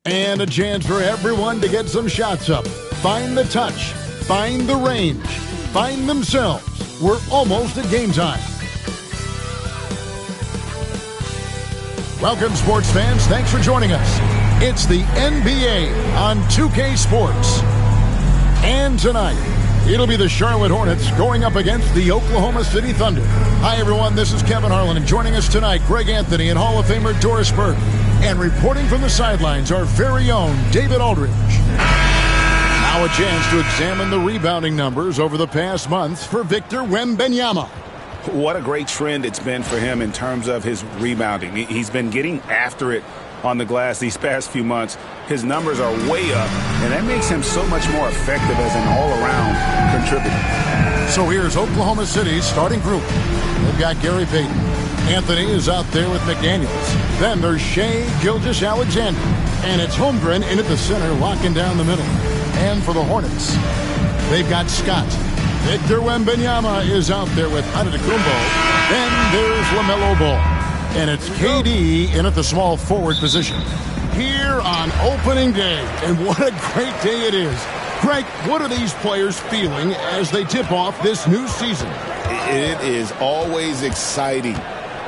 And a chance for everyone to get some shots up. Find the touch. Find the range. Find themselves. We're almost at game time. Welcome, sports fans. Thanks for joining us. It's the NBA on 2K Sports. And tonight, it'll be the Charlotte Hornets going up against the Oklahoma City Thunder. Hi, everyone. This is Kevin Harlan. And joining us tonight, Greg Anthony and Hall of Famer Doris Burke. And reporting from the sidelines, our very own David Aldridge. Now a chance to examine the rebounding numbers over the past months for Victor Wembanyama. What a great trend it's been for him in terms of his rebounding. He's been getting after it on the glass these past few months. His numbers are way up, and that makes him so much more effective as an all-around contributor. So here's Oklahoma City's starting group. They've got Gary Payton. Anthony is out there with McDaniels. Then there's Shai Gilgeous-Alexander. And it's Holmgren in at the center, locking down the middle. And for the Hornets, they've got Scott. Victor Wembanyama is out there with Antetokounmpo. Then there's LaMelo Ball. And it's KD in at the small forward position. Here on opening day. And what a great day it is. Greg, what are these players feeling as they tip off this new season? It is always exciting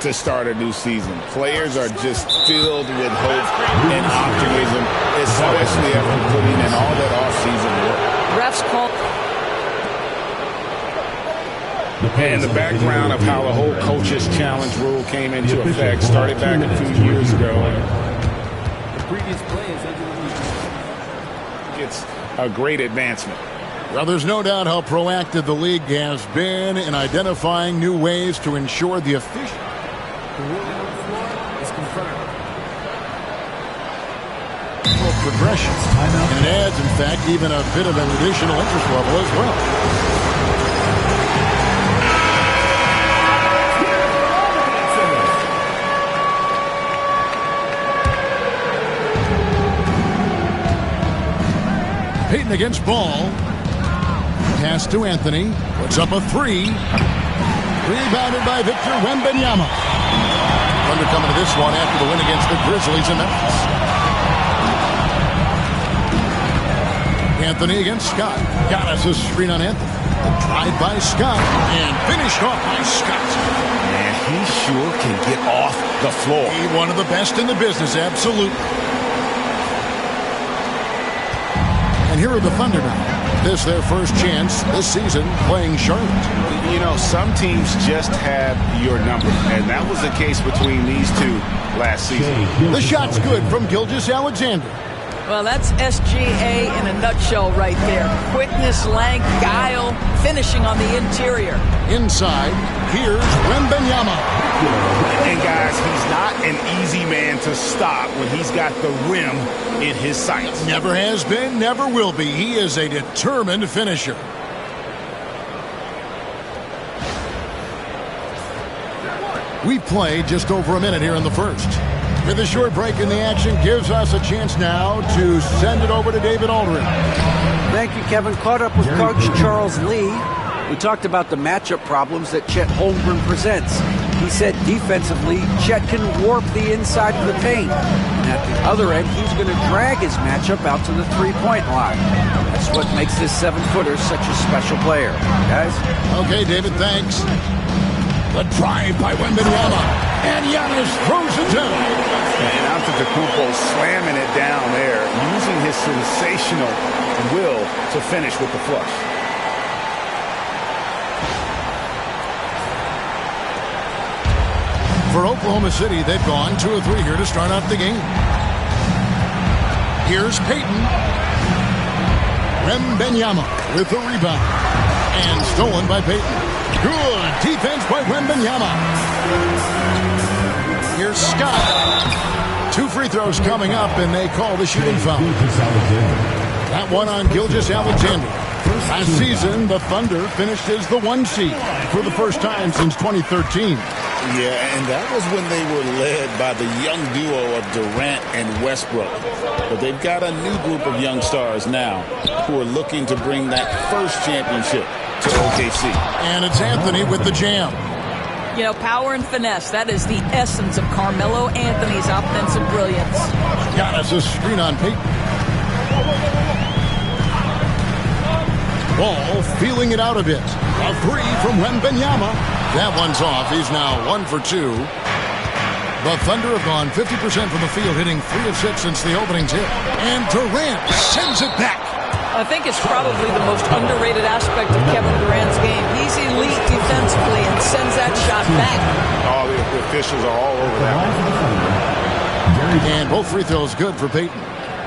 to start a new season. Players are just filled with hope and optimism, especially after putting in all that offseason work. Refs call. And the background of how the whole coaches challenge rule came into effect started back a few years ago. The previous players, it's a great advancement. Well, there's no doubt how proactive the league has been in identifying new ways to ensure the efficient. The ruling on the floor is confirmed. Progression. And it adds, in fact, even a bit of an additional interest level as well. Payton against Ball. Pass to Anthony. Puts up a three. Rebounded by Victor Wembanyama. Thunder coming to this one after the win against the Grizzlies in Memphis. Anthony against Scott. Got us a screen on Anthony. A drive by Scott. And finished off by Scott. Man, he sure can get off the floor. He one of the best in the business, absolutely. And here are the Thunder now. This their first chance this season playing Charlotte. You know, some teams just have your number, and that was the case between these two last season. The shot's good from Gilgeous-Alexander. Well, that's SGA in a nutshell right there. Quickness, length, guile, finishing on the interior. Inside, here's Wembanyama. And guys, he's not an easy man to stop when he's got the rim in his sights. Never has been, never will be. He is a determined finisher. We played just over a minute here in the first. With a short break in the action gives us a chance now to send it over to David Aldridge. Thank you, Kevin. Caught up with Coach Charles Lee. We talked about the matchup problems that Chet Holmgren presents. He said defensively, Chet can warp the inside of the paint. And at the other end, he's going to drag his matchup out to the three-point line. That's what makes this seven-footer such a special player. Guys? Okay, David, thanks. The drive by Wembanyama. And Giannis throws it down. And Antetokounmpo slamming it down there, using his sensational will to finish with the flush. For Oklahoma City, they've gone 2 of 3 here to start out the game. Here's Payton. Wembanyama with the rebound. And stolen by Payton. Good defense by Wembanyama. Here's Scott. 2 free throws coming up, and they call the shooting foul. That one on Gilgeous-Alexander. Last season, the Thunder finished as the 1 seed for the first time since 2013. Yeah, and that was when they were led by the young duo of Durant and Westbrook. But they've got a new group of young stars now who are looking to bring that first championship to OKC. And it's Anthony with the jam. You know, power and finesse, that is the essence of Carmelo Anthony's offensive brilliance. Giannis a screen on Peyton. Ball feeling it out a bit. A 3 from Wembanyama. That one's off. He's now 1 for 2. The Thunder have gone 50% from the field, hitting 3 of 6 since the opening tip. And Durant sends it back. I think it's probably the most underrated aspect of Kevin Durant's game. He's elite defensively and sends that shot back. Oh, the officials are all over that one. And both free throws good for Peyton.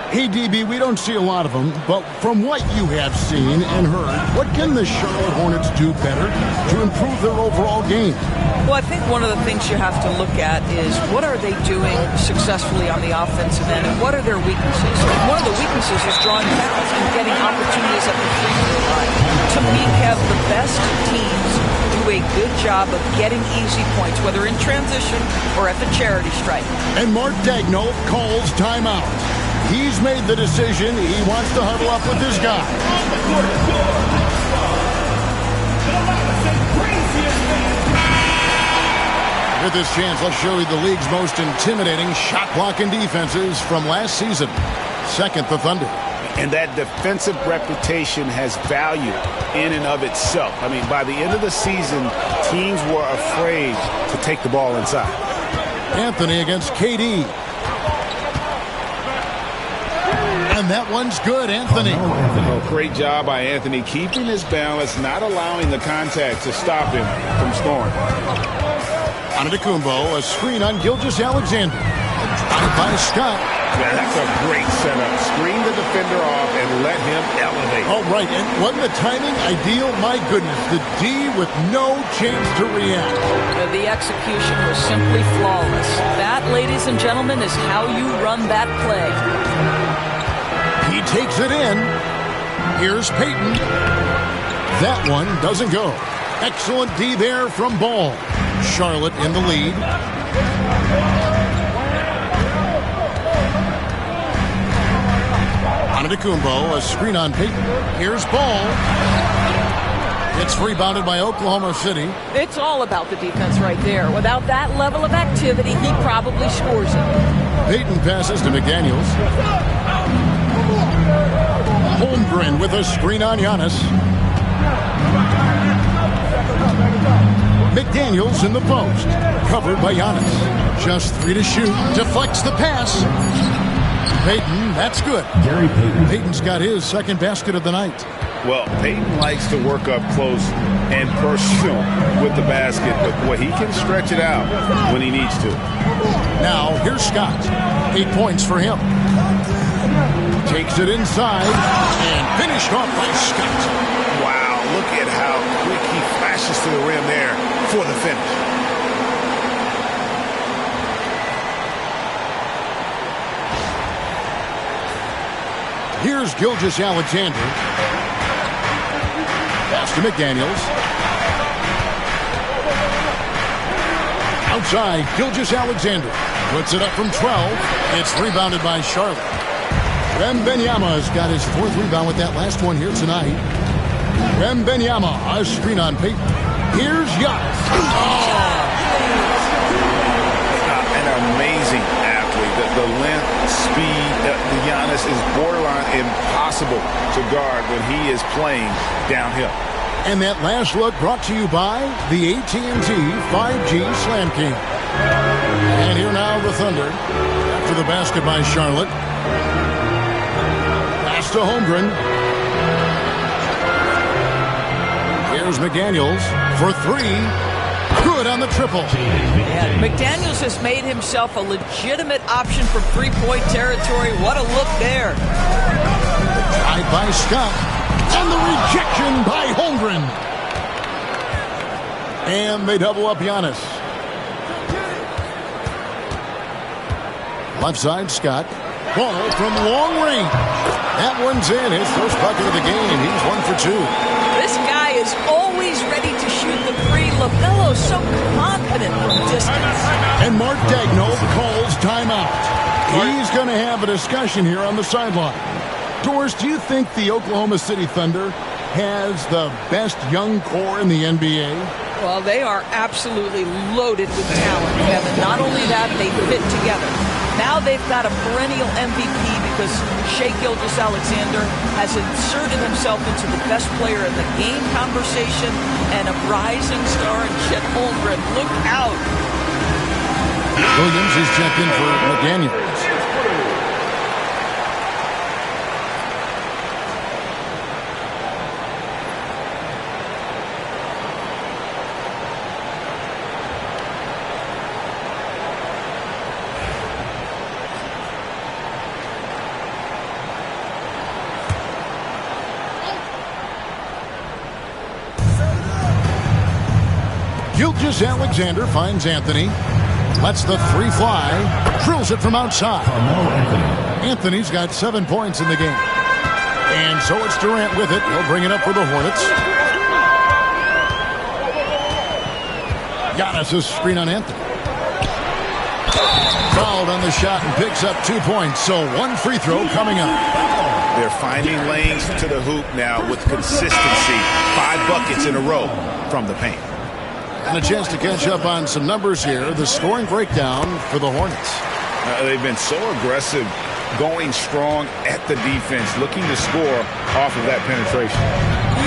Hey, DB, we don't see a lot of them, but from what you have seen and heard, what can the Charlotte Hornets do better to improve their overall game? Well, I think one of the things you have to look at is what are they doing successfully on the offensive end and what are their weaknesses? And one of the weaknesses is drawing fouls and getting opportunities at the free throw line. To me, Kev, the best teams do a good job of getting easy points, whether in transition or at the charity stripe. And Mark Daigneault calls timeout. He's made the decision. He wants to huddle up with his guy. With this chance, let's show you the league's most intimidating shot-blocking defenses from last season. Second, the Thunder. And that defensive reputation has value in and of itself. I mean, by the end of the season, teams were afraid to take the ball inside. Anthony against KD. And that one's good, Anthony. Oh, great job by Anthony, keeping his balance, not allowing the contact to stop him from scoring. Antetokounmpo, a screen on Gilgeous-Alexander. Drive by Scott. Yeah, that's a great setup. Screen the defender off and let him elevate. Oh, right, and wasn't the timing ideal? My goodness, the D with no chance to react. The execution was simply flawless. That, ladies and gentlemen, is how you run that play. He takes it in. Here's Peyton. That one doesn't go. Excellent D there from Ball. Charlotte in the lead. Antetokounmpo, a screen on Peyton. Here's Ball. It's rebounded by Oklahoma City. It's all about the defense right there. Without that level of activity, he probably scores it. Peyton passes to McDaniels. Holmgren with a screen on Giannis. McDaniels in the post. Covered by Giannis. Just 3 to shoot. Deflects the pass. Peyton, that's good. Gary Payton. Peyton's got his second basket of the night. Well, Peyton likes to work up close and personal with the basket, but boy, he can stretch it out when he needs to. Now, here's Scott. 8 points for him. Takes it inside and finished off by Scott. Wow, look at how quick he flashes to the rim there for the finish. Here's Gilgeous-Alexander. Pass to McDaniels. Outside, Gilgeous-Alexander puts it up from 12. It's rebounded by Charlotte. Wembanyama's got his 4th rebound with that last one here tonight. Wembanyama, a screen on Peyton. Here's Giannis. An amazing athlete. The length, speed, the Giannis is borderline impossible to guard when he is playing downhill. And that last look brought to you by the AT&T 5G Slam King. And here now the Thunder. After the basket by Charlotte. Pass to Holmgren. Here's McDaniels for 3. Good on the triple. Yeah, McDaniels has made himself a legitimate option for three-point territory. What a look there. Drive by Scott. And the rejection by Holmgren. And they double up Giannis. Left side, Scott. Ball from long range. That one's in. His first bucket of the game. He's 1 for 2. This guy is always ready to shoot the three. LaMelo's so confident from distance. And Mark Daigneault calls timeout. He's going to have a discussion here on the sideline. Doris, do you think the Oklahoma City Thunder has the best young core in the NBA? Well, they are absolutely loaded with talent, Kevin. Not only that, they fit together. Now they've got a perennial MVP because Shai Gilgeous-Alexander has inserted himself into the best player in the game conversation and a rising star in Chet Holmgren. Look out. Williams is checked in for McDaniels. Gilgeous-Alexander finds Anthony. Lets the three fly. Drills it from outside. Anthony's got 7 points in the game. And so it's Durant with it. He'll bring it up for the Hornets. Giannis' screen on Anthony. Fouled on the shot and picks up 2 points. So one free throw coming up. They're finding lanes to the hoop now with consistency. 5 buckets in a row from the paint. And a chance to catch up on some numbers here. The scoring breakdown for the Hornets. They've been so aggressive, going strong at the defense, looking to score off of that penetration.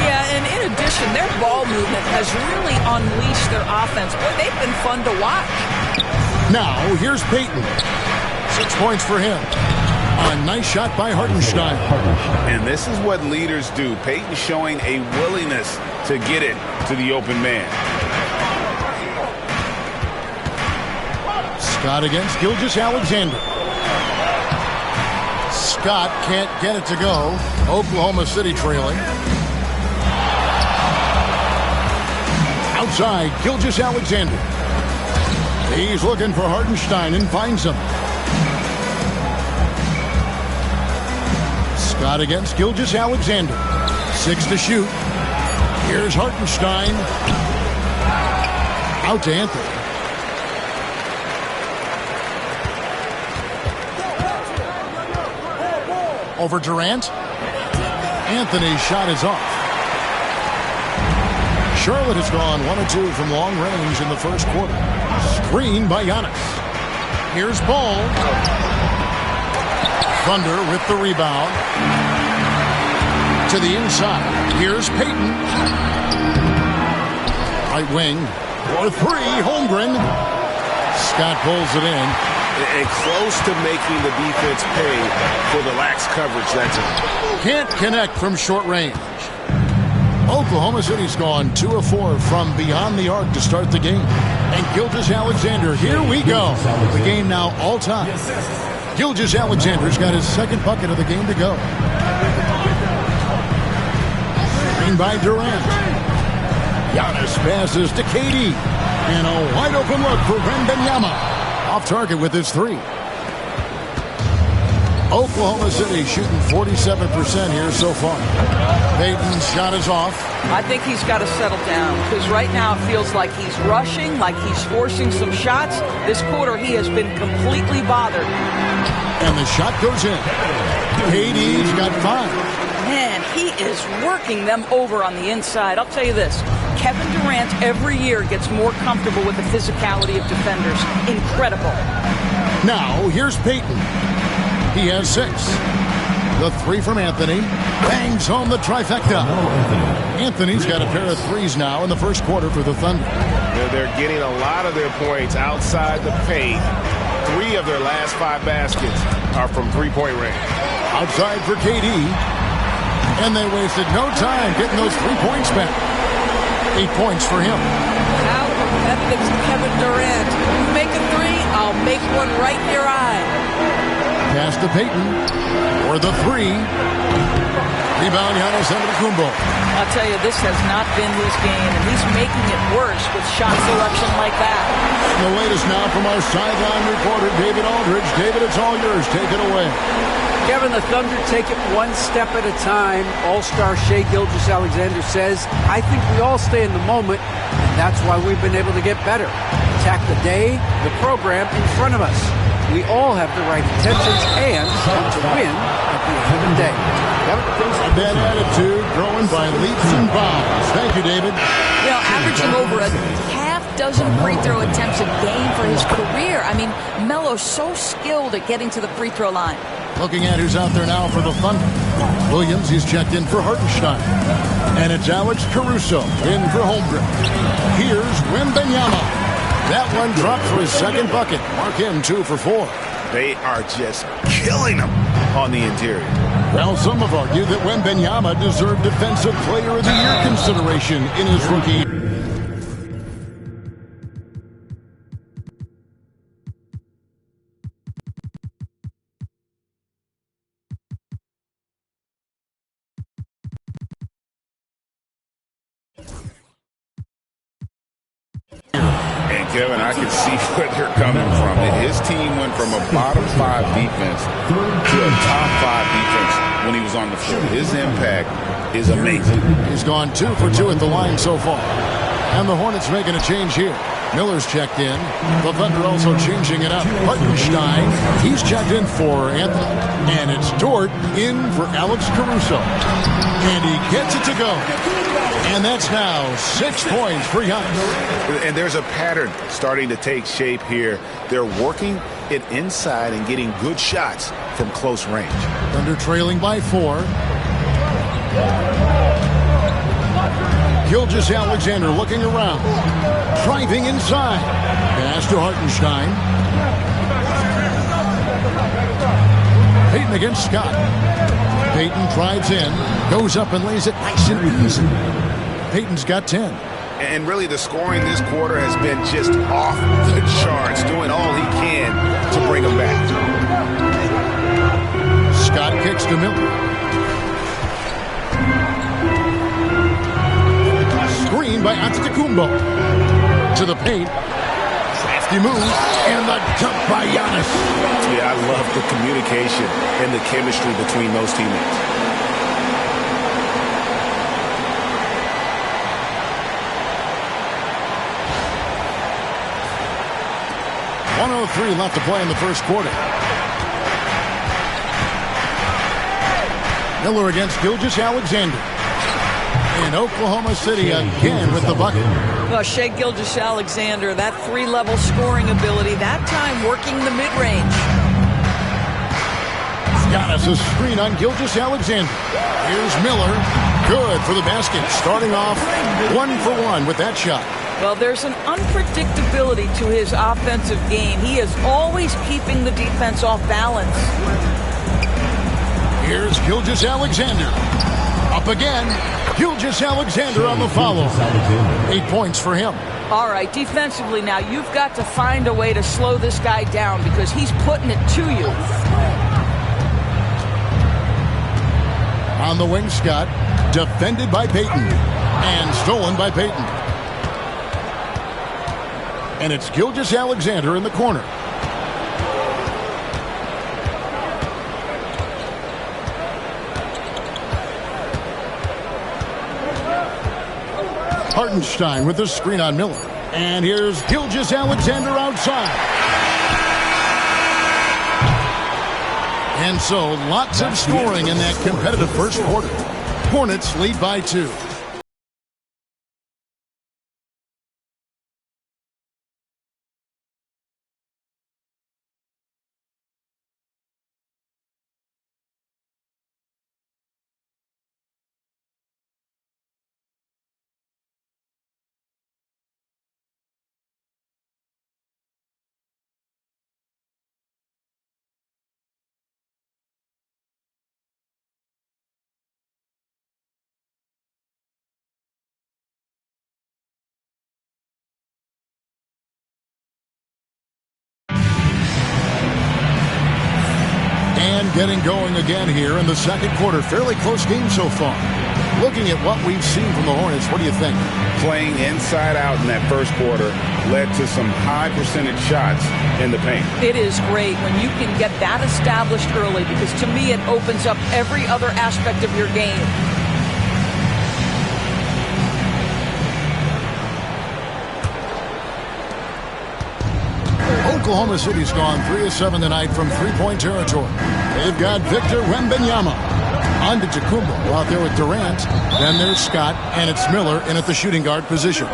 Yeah, and in addition, their ball movement has really unleashed their offense. Boy, they've been fun to watch. Now, here's Payton. 6 points for him. A nice shot by Hartenstein. And this is what leaders do. Payton showing a willingness to get it to the open man. Scott against Gilgeous-Alexander. Scott can't get it to go. Oklahoma City trailing. Outside, Gilgeous-Alexander. He's looking for Hartenstein and finds him. Scott against Gilgeous-Alexander. 6 to shoot. Here's Hartenstein. Out to Anthony. Over Durant. Anthony's shot is off. Charlotte has gone 1 of 2 from long range in the first quarter. Screen by Giannis. Here's Ball. Thunder with the rebound. To the inside. Here's Payton. Right wing. For 3. Holmgren. Scott pulls it in. And close to making the defense pay for the lax coverage. That's it. Can't connect from short range. Oklahoma City's gone 2 of 4 from beyond the arc to start the game. And Gilgeous-Alexander, here we go. The game now all time. Gilgeous-Alexander's got his second bucket of the game to go. Screen by Durant. Giannis passes to KD. And a wide open look for Wembanyama. Off target with his 3. Oklahoma City shooting 47% here so far. Payton's shot is off. I think he's got to settle down because right now it feels like he's rushing, like he's forcing some shots. This quarter he has been completely bothered. And the shot goes in. KD's got 5. Man, he is working them over on the inside. I'll tell you this. Kevin Durant every year gets more comfortable with the physicality of defenders. Incredible. Now, here's Payton. He has 6. The 3 from Anthony. Bangs home the trifecta. Anthony's got a pair of 3s now in the first quarter for the Thunder. They're getting a lot of their points outside the paint. 3 of their last 5 baskets are from three-point range. Outside for KD. And they wasted no time getting those 3 points back. 8 points for him. How competitive is Kevin Durant? You make a 3, I'll make one right in your eye. Pass to Payton for the 3. Rebound, Giannis Antetokounmpo. I'll tell you, this has not been his game, and he's making it work. worse with shot selection like that. And the latest now from our sideline reporter, David Aldridge. David, it's all yours. Take it away. Kevin, the Thunder take it one step at a time. All-star Shai Gilgeous-Alexander says, I think we all stay in the moment, and that's why we've been able to get better. Attack the day, the program in front of us. We all have the right intentions and want to win at the end of the day. That attitude growing by leaps and bounds. Thank you, David. You know, averaging over a half-dozen free throw attempts a game for his career. I mean, Melo's so skilled at getting to the free throw line. Looking at who's out there now for the Thunder. Williams, he's checked in for Hartenstein. And it's Alex Caruso in for Holmgren. Here's Wembanyama. That one dropped for his second bucket. Mark him 2 for 4. They are just killing him on the interior. Well, some have argued that Wembanyama deserved Defensive Player of the Year consideration in his rookie year. And Kevin, I can see where they're coming from. His team went from a bottom 5 defense to a top 5 defense when he was on the floor. His impact is amazing. He's gone 2 for 2 at the line so far. And the Hornets making a change here. Miller's checked in. The Thunder also changing it up. Hartenstein, he's checked in for Anthony. And it's Dort in for Alex Caruso. And he gets it to go. And that's now 6 points for Giannis. And there's a pattern starting to take shape here. They're working it inside and getting good shots from close range. Thunder trailing by 4. Gilgeous-Alexander looking around. Driving inside. Pass to Hartenstein. Payton against Scott. Payton drives in. Goes up and lays it nice and easy. Payton's got 10. And really the scoring this quarter has been just off the charts, doing all he can to bring them back. Scott kicks to Miller. Screen by Antetokounmpo. To the paint. Crafty move. And the dunk by Giannis. Yeah, I love the communication and the chemistry between those teammates. .103 left to play in the first quarter. Miller against Gilgeous-Alexander. In Oklahoma City again with the bucket. Well, Shai Gilgeous-Alexander, that 3-level scoring ability, that time working the mid-range. Giannis a screen on Gilgeous-Alexander. Here's Miller. Good for the basket. Starting off 1 for 1 with that shot. Well, there's an unpredictability to his offensive game. He is always keeping the defense off balance. Here's Gilgeous-Alexander. Up again. Gilgeous-Alexander on the follow. 8 points for him. All right, defensively now, you've got to find a way to slow this guy down because he's putting it to you. On the wing, Scott. Defended by Payton. And stolen by Payton. And it's Gilgeous-Alexander in the corner. Hartenstein with the screen on Miller. And here's Gilgeous-Alexander outside. And so lots of scoring in that competitive first quarter. Hornets lead by 2. And getting going again here in the second quarter. Fairly close game so far. looking at what we've seen from the Hornets, what do you think? Playing inside out in that first quarter led to some high percentage shots in the paint. It is great when you can get that established early, because to me it opens up every other aspect of your game. Oklahoma City's gone 3 of 7 tonight from three-point territory. They've got Victor Wembanyama. Antetokounmpo out there with Durant. Then there's Scott, and it's Miller in at the shooting guard position.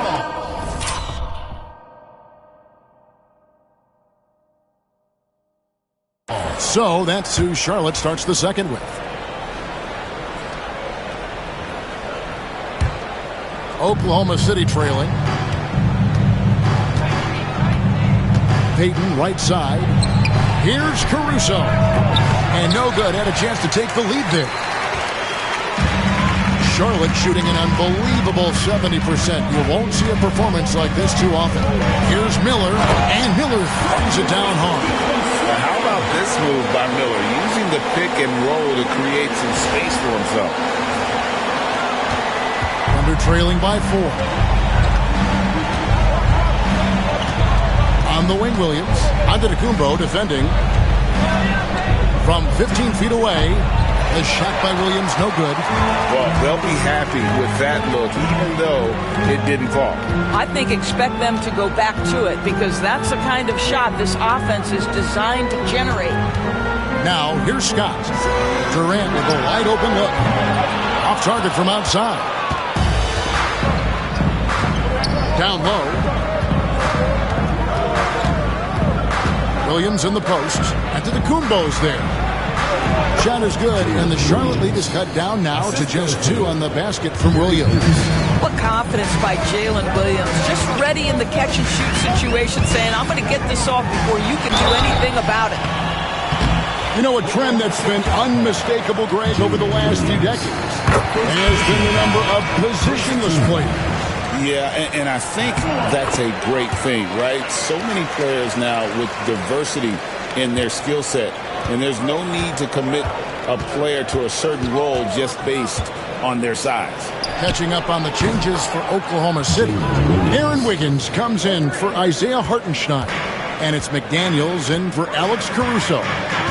So that's who Charlotte starts the second with. Oklahoma City trailing. Payton right side. Here's Caruso. And no good. Had a chance to take the lead there. Charlotte shooting an unbelievable 70%. You won't see a performance like this too often. Here's Miller. And Miller throws it down hard. Now, how about this move by Miller? Using the pick and roll to create some space for himself. Thunder trailing by 4. On the wing, Williams. Antetokounmpo defending. From 15 feet away. The shot by Williams, no good. Well, they'll be happy with that look, even though it didn't fall. I think expect them to go back to it, because that's the kind of shot this offense is designed to generate. Now, here's Scott. Durant with a wide open look. Off target from outside. Down low. Williams in the post. Antetokounmpo's there. Shot is good, and the Charlotte lead is cut down now to just 2 on the basket from Williams. What confidence by Jalen Williams. Just ready in the catch-and-shoot situation, saying, I'm going to get this off before you can do anything about it. You know, a trend that's been unmistakable, Greg, over the last few decades has been the number of positionless players. Yeah, and I think that's a great thing, right? So many players now with diversity in their skill set, and there's no need to commit a player to a certain role just based on their size. Catching up on the changes for Oklahoma City. Aaron Wiggins comes in for Isaiah Hartenstein, and it's McDaniels in for Alex Caruso.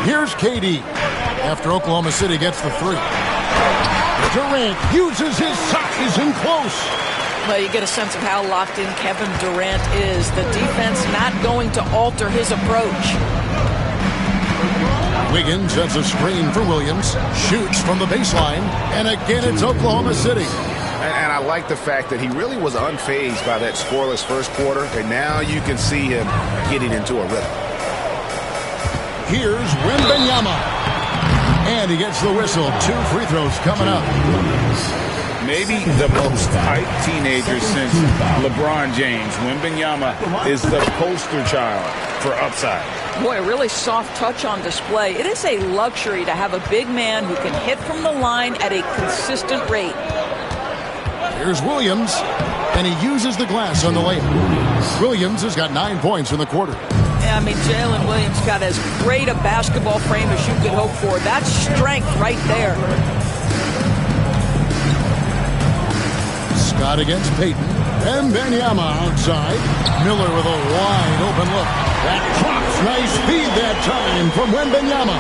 Here's KD after Oklahoma City gets the 3. Durant uses his size in close. Well, you get a sense of how locked in Kevin Durant is. The defense not going to alter his approach. Wiggins sets a screen for Williams. Shoots from the baseline. And again, it's Oklahoma City. And I like the fact that he really was unfazed by that scoreless first quarter. And now you can see him getting into a rhythm. Here's Wembanyama. And he gets the whistle. 2 free throws coming up. Maybe the most hyped teenager since LeBron James. Wembanyama is the poster child for upside. Boy, a really soft touch on display. It is a luxury to have a big man who can hit from the line at a consistent rate. Here's Williams, and he uses the glass on the layup. Williams has got 9 points in the quarter. Yeah, I mean, Jalen Williams got as great a basketball frame as you could hope for. That's strength right there. Scott against Payton. Wembanyama outside. Miller with a wide open look. That drops. Nice speed that time from Wembanyama.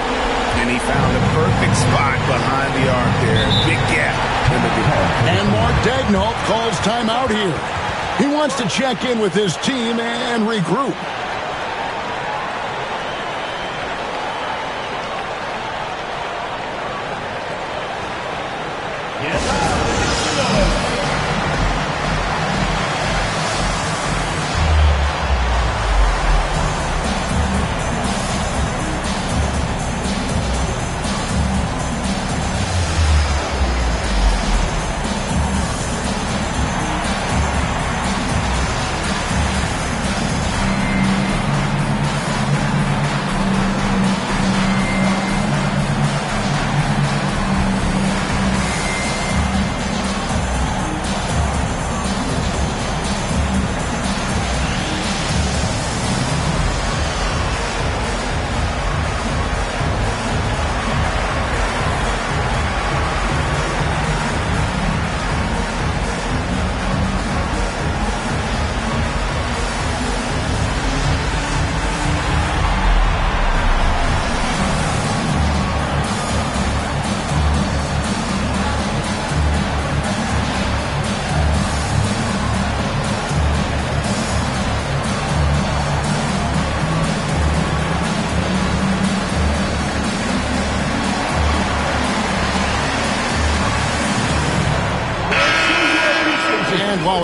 And he found a perfect spot behind the arc there. Big gap in the defense. And Mark Daigneault calls timeout here. He wants to check in with his team and regroup.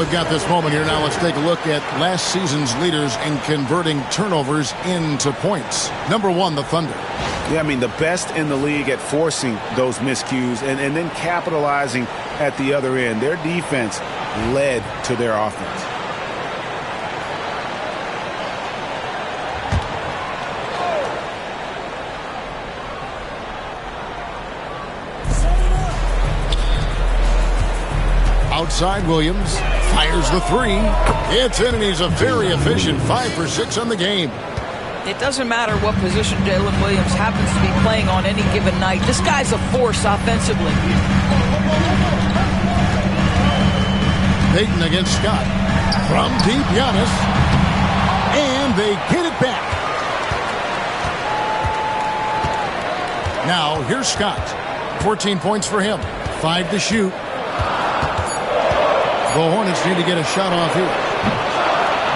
we've got this moment here. Now let's take a look at last season's leaders in converting turnovers into points. Number 1, the Thunder. Yeah, I mean, the best in the league at forcing those miscues and then capitalizing at the other end. Their defense led to their offense. Outside, Williams fires the 3. It's in, and he's a very efficient 5 for 6 on the game. It doesn't matter what position Jalen Williams happens to be playing on any given night. This guy's a force offensively. Payton against Scott. From deep, Giannis. And they get it back. Now, here's Scott. 14 points for him. 5 to shoot. The Hornets need to get a shot off here.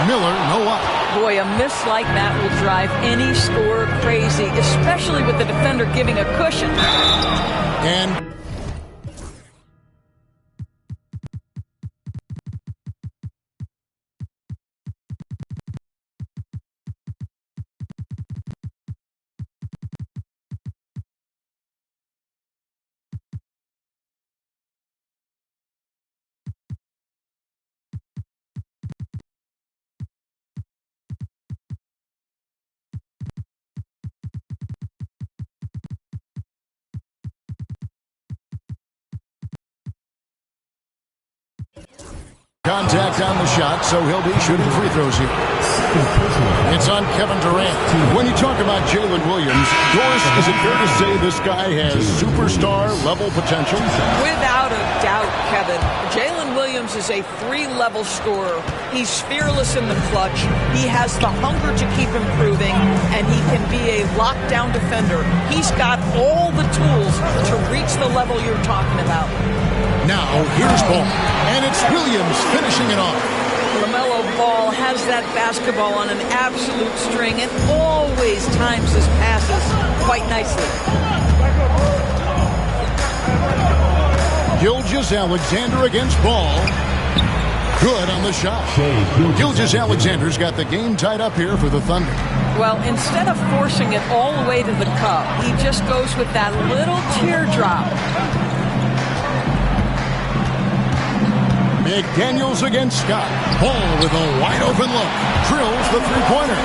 Miller, no up. Boy, a miss like that will drive any scorer crazy, especially with the defender giving a cushion. And contact on the shot, so he'll be shooting free throws here. It's on Kevin Durant. When you talk about Jalen Williams, Doris, is it fair to say this guy has superstar-level potential? Without a doubt, Kevin. Jalen Williams is a 3-level scorer. He's fearless in the clutch. He has the hunger to keep improving, and he can be a lockdown defender. He's got all the tools to reach the level you're talking about. Now, here's Ball, and it's Williams finishing it off. LaMelo Ball has that basketball on an absolute string and always times his passes quite nicely. Gilgeous-Alexander against Ball. Good on the shot. Gilgeous-Alexander's got the game tied up here for the Thunder. Well, instead of forcing it all the way to the cup, he just goes with that little teardrop. McDaniels against Scott. Ball with a wide-open look. Drills the three-pointer.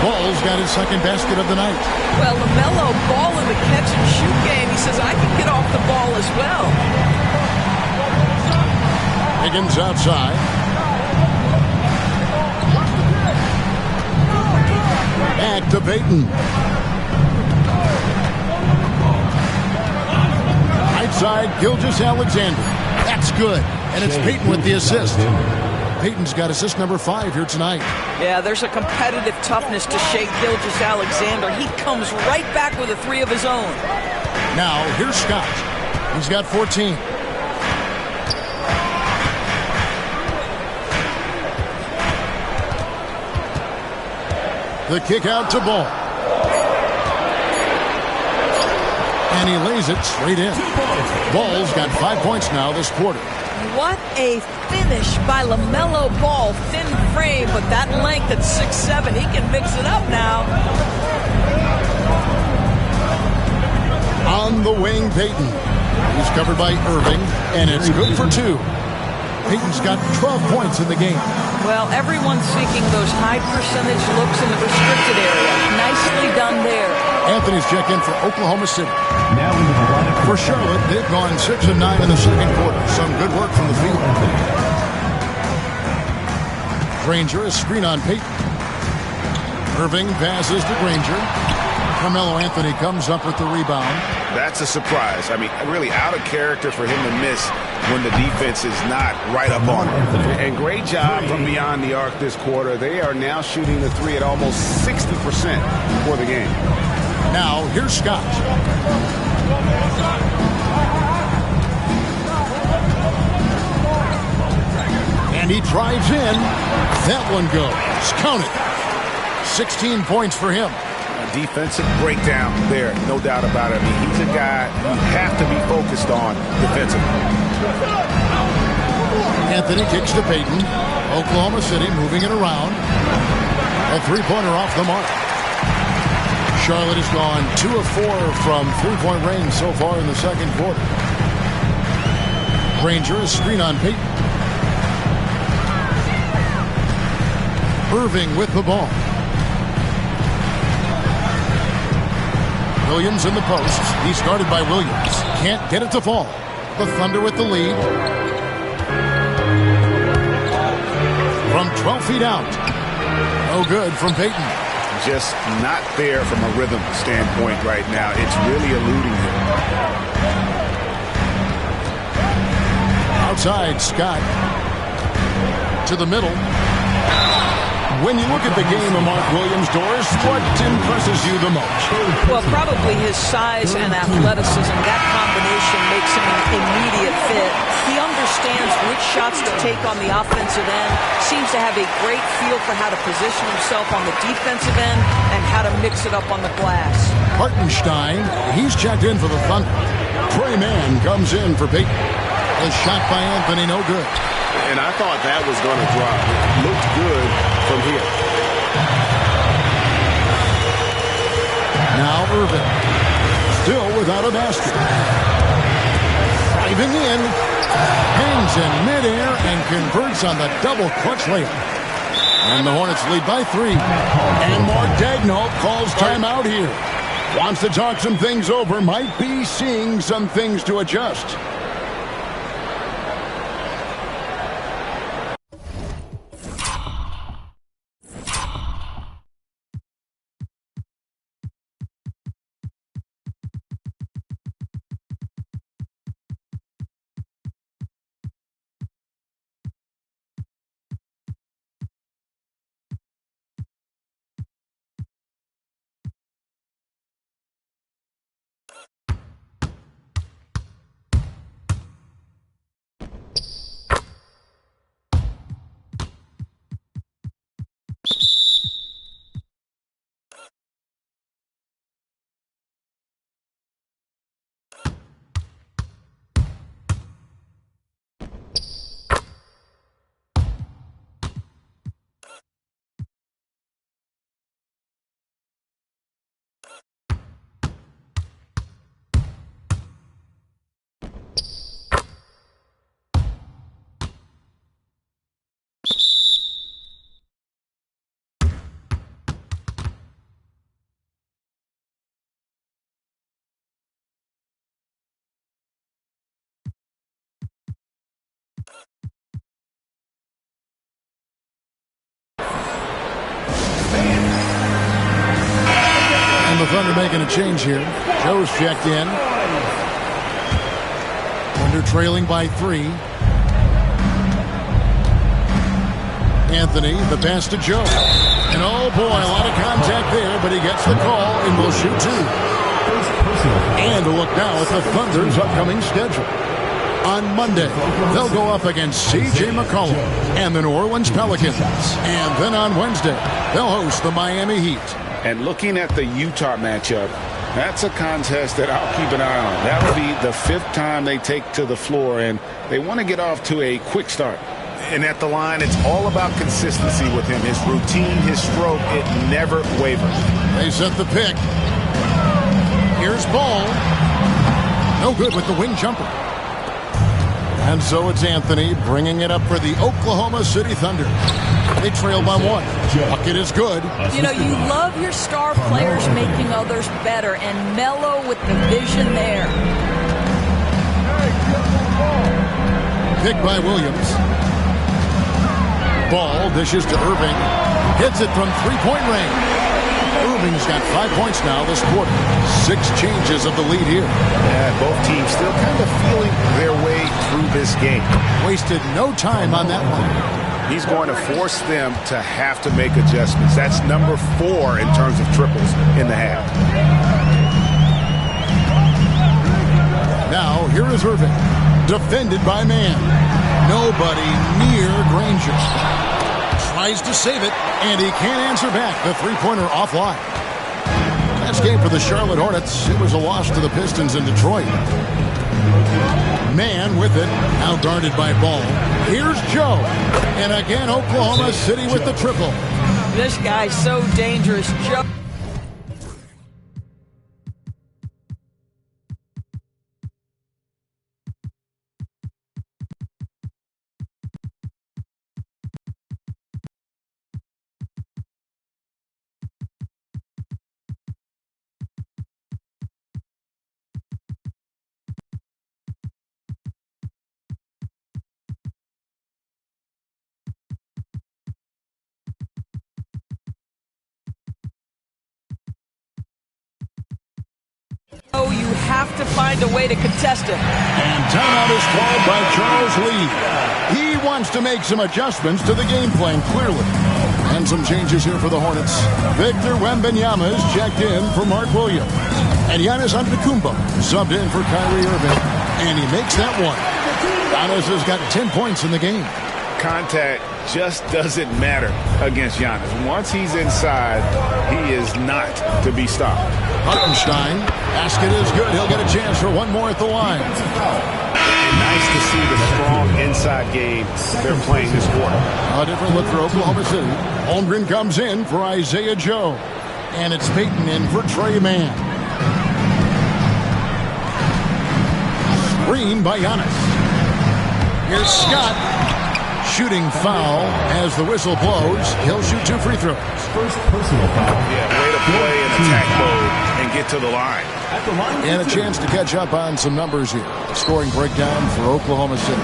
Ball's got his second basket of the night. Well, LaMelo Ball in the catch-and-shoot game. He says, I can get off the ball as well. Higgins outside. Back to Payton. Right side, Gilgeous-Alexander. That's good. And it's Payton with the assist. Payton's got assist number 5 here tonight. Yeah, there's a competitive toughness to Shai Gilgeous-Alexander. He comes right back with a 3 of his own. Now, here's Scott. He's got 14. The kick out to Ball. And he lays it straight in. Ball's got 5 points now this quarter. What a finish by LaMelo Ball. Thin frame, but that length at 6'7", he can mix it up now. On the wing, Payton. He's covered by Irving, and it's good for 2. Payton's got 12 points in the game. Well, everyone's seeking those high percentage looks in the restricted area. Nicely done there. Anthony's check in for Oklahoma City. Now into the lineup for Charlotte. They've gone 6 of 9 in the second quarter. Some good work from the field. Granger, a screen on Payton. Irving passes to Granger. Carmelo Anthony comes up with the rebound. That's a surprise. I mean, really out of character for him to miss when the defense is not right up on him. And great job from beyond the arc this quarter. They are now shooting the 3 at almost 60% for the game. Now, here's Scott. And he drives in. That one goes. Count it. 16 points for him. A defensive breakdown there, no doubt about it. I mean, he's a guy you have to be focused on defensively. Anthony kicks to Payton. Oklahoma City moving it around. A three-pointer off the mark. Charlotte has gone 2 of 4 from three-point range so far in the second quarter. Granger, a screen on Payton. Irving with the ball. Williams in the post. He's guarded by Williams. Can't get it to fall. The Thunder with the lead. From 12 feet out. No good from Payton. Just not there from a rhythm standpoint right now. It's really eluding him. Outside, Scott. To the middle. When you look at the game of Mark Williams, Doris, what impresses you the most? Well, probably his size and athleticism. That combination makes him an immediate fit. He understands which shots to take on the offensive end, seems to have a great feel for how to position himself on the defensive end and how to mix it up on the glass. Hartenstein, he's checked in for the Thunder. Trey Mann comes in for Payton. A shot by Anthony, no good. And I thought that was going to drop. It looked good from here. Now Irving. Still without a basket. Driving in. Hangs in midair and converts on the double clutch layup. And the Hornets lead by 3. And Mark Daigneault calls timeout here. Wants to talk some things over. Might be seeing some things to adjust. The Thunder making a change here. Joe's checked in. Thunder trailing by 3. Anthony, the pass to Joe. And oh boy, a lot of contact there, but he gets the call and will shoot 2. And a look now at the Thunder's upcoming schedule. On Monday, they'll go up against C.J. McCollum and the New Orleans Pelicans. And then on Wednesday, they'll host the Miami Heat. And looking at the Utah matchup, that's a contest that I'll keep an eye on. That'll be the 5th time they take to the floor, and they want to get off to a quick start. And at the line, it's all about consistency with him. His routine, his stroke, it never wavers. They set the pick. Here's Ball. No good with the wing jumper. And so it's Anthony bringing it up for the Oklahoma City Thunder. They trail by 1. Bucket is good. You know, you love your star players making others better, and Melo with the vision there. Pick by Williams. Ball dishes to Irving. Hits it from three-point range. Irving's got 5 points now this quarter. 6 changes of the lead here. Yeah, both teams still kind of feeling their way through this game. Wasted no time on that one. He's going to force them to have to make adjustments. That's number 4 in terms of triples in the half. Now, here is Irving. Defended by Mann. Nobody near Granger. Tries to save it, and he can't answer back. The three-pointer offline. Last game for the Charlotte Hornets. It was a loss to the Pistons in Detroit. Man with it, now guarded by Ball. Here's Joe. And again, Oklahoma City with the triple. This guy's so dangerous. Joe. Oh, you have to find a way to contest it. And timeout is called by Charles Lee. He wants to make some adjustments to the game plan, clearly. And some changes here for the Hornets. Victor Wembanyama is checked in for Mark Williams. And Giannis Antetokounmpo subbed in for Kyrie Irving. And he makes that one. Giannis has got 10 points in the game. Contact just doesn't matter against Giannis. Once he's inside, he is not to be stopped. Hartenstein, basket is good. He'll get a chance for one more at the line. Nice to see the strong inside game they're playing this quarter. A different look for Oklahoma City. Holmgren comes in for Isaiah Joe. And it's Payton in for Trey Mann. Screen by Giannis. Here's Scott. Shooting foul as the whistle blows. He'll shoot 2 free throws. First personal foul. Yeah, way to play in attack mode and get to the line. And a chance to catch up on some numbers here. Scoring breakdown for Oklahoma City.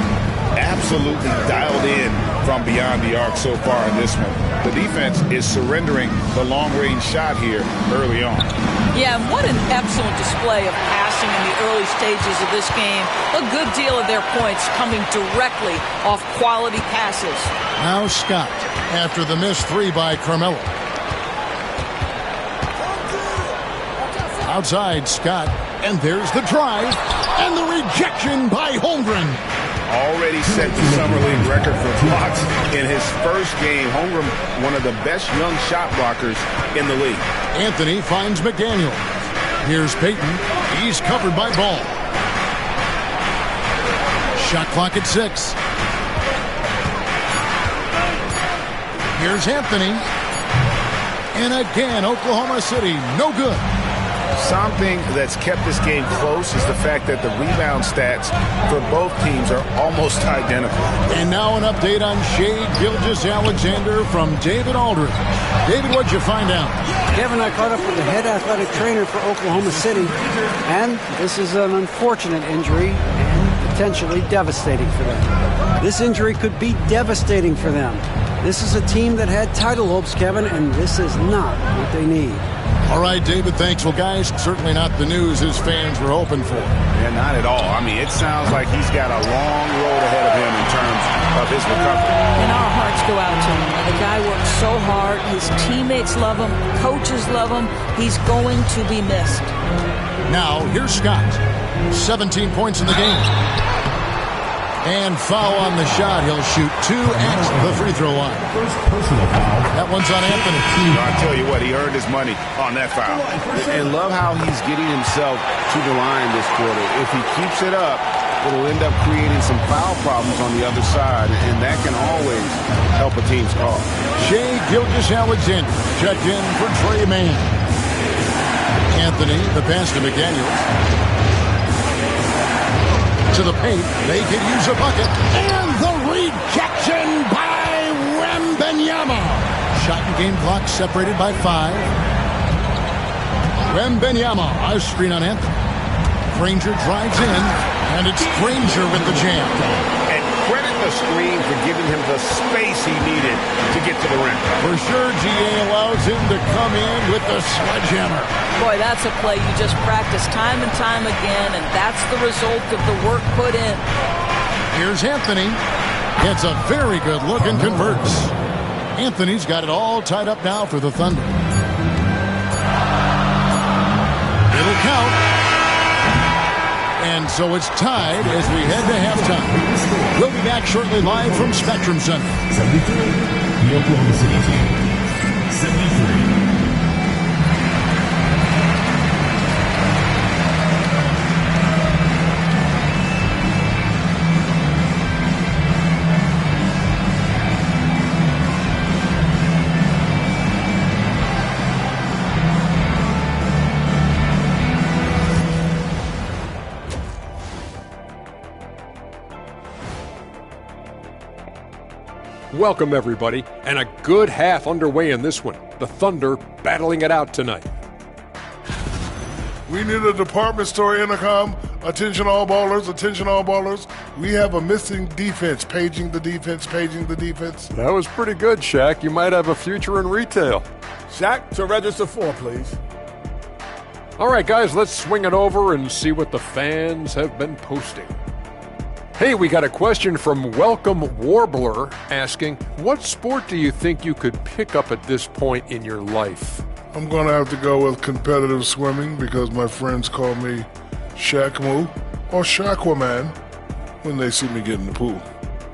Absolutely dialed in from beyond the arc so far in this one. The defense is surrendering the long-range shot here early on. Yeah, and what an excellent display of passing in the early stages of this game. A good deal of their points coming directly off quality passes. Now Scott after the missed 3 by Carmelo. Outside Scott, and there's the drive and the rejection by Holmgren. Already set the summer league record for blocks in his first game. Holmgren, one of the best young shot blockers in the league. Anthony finds McDaniel. Here's Payton. He's covered by Ball. Shot clock at 6. Here's Anthony. And again, Oklahoma City, no good. Something that's kept this game close is the fact that the rebound stats for both teams are almost identical. And now an update on Shai Gilgeous-Alexander from David Aldridge. David, what'd you find out? Kevin, I caught up with the head athletic trainer for Oklahoma City, and this is an unfortunate injury and potentially devastating for them. This injury could be devastating for them. This is a team that had title hopes, Kevin, and this is not what they need. All right, David, thanks. Well, guys, certainly not the news his fans were hoping for. Yeah, not at all. I mean, it sounds like he's got a long road ahead of him in terms of his recovery. And our hearts go out to him. The guy works so hard. His teammates love him. Coaches love him. He's going to be missed. Now, here's Scott. 17 points in the game. And foul on the shot. He'll shoot 2 at the free throw line. First personal foul. That one's on Anthony. I tell you what, he earned his money on that foul. And love how he's getting himself to the line this quarter. If he keeps it up, it'll end up creating some foul problems on the other side, and that can always help a team's cause. Shai Gilgeous-Alexander checked in for Trey Mann. Anthony, the pass to McDaniel. To the paint, they could use a bucket. And the rejection by Wembanyama. Shot and game clock separated by 5. Wembanyama, a screen on Anthony. Granger drives in, and it's Granger with the jam. And credit the screen for giving him the space he needed to get to the rim. For sure, GA allows him to come in with the sledgehammer. Boy, that's a play you just practice time and time again, and that's the result of the work put in. Here's Anthony. Gets a very good look and converts. Anthony's got it all tied up now for the Thunder. It'll count. And so it's tied as we head to halftime. We'll be back shortly live from Spectrum Center. 73, the Oklahoma City team. 73. Welcome, everybody, and a good half underway in this one. The Thunder battling it out tonight. We need a department store intercom. Attention all ballers, attention all ballers. We have a missing defense. Paging the defense, paging the defense. That was pretty good, Shaq. You might have a future in retail. Shaq, to register 4, please. All right, guys, let's swing it over and see what the fans have been posting. Hey, we got a question from Welcome Warbler asking, what sport do you think you could pick up at this point in your life? I'm going to have to go with competitive swimming because my friends call me Shaq-Moo or Shaqwaman when they see me get in the pool.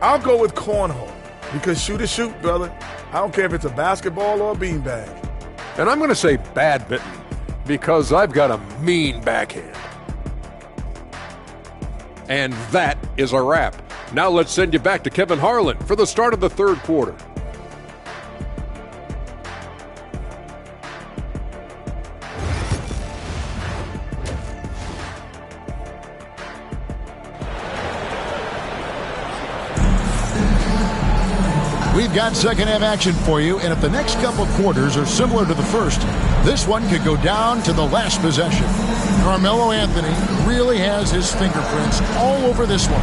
I'll go with cornhole because shoot is shoot, brother. I don't care if it's a basketball or a beanbag. And I'm going to say badminton because I've got a mean backhand. And that is a wrap. Now let's send you back to Kevin Harlan for the start of the third quarter. We've got second half action for you, and if the next couple quarters are similar to the first, this one could go down to the last possession. Carmelo Anthony really has his fingerprints all over this one.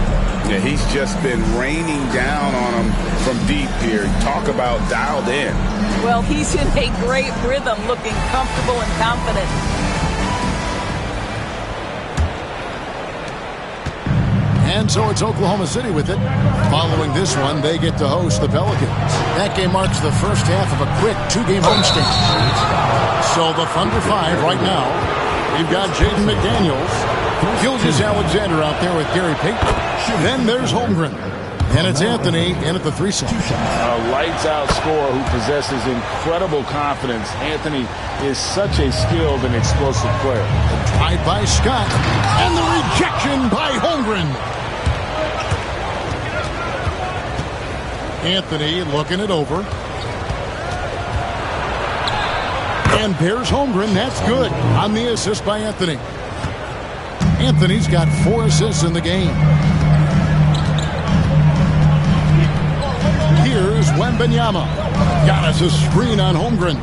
Yeah, he's just been raining down on him from deep here. Talk about dialed in. Well, he's in a great rhythm, looking comfortable and confident. And so it's Oklahoma City with it. Following this one, they get to host the Pelicans. That game marks the first half of a quick two-game homestand. So the Thunder 5 right now. We've got Jaden McDaniels. Gilgeous-Alexander out there with Gary Payton. Then there's Holmgren. And it's Anthony in at the 3-side. A lights-out scorer who possesses incredible confidence. Anthony is such a skilled and explosive player. Drive by Scott. And the rejection by Holmgren. Anthony looking it over. And there's Holmgren. That's good on the assist by Anthony. Anthony's got 4 assists in the game. Here's Wembanyama. Got us a screen on Holmgren.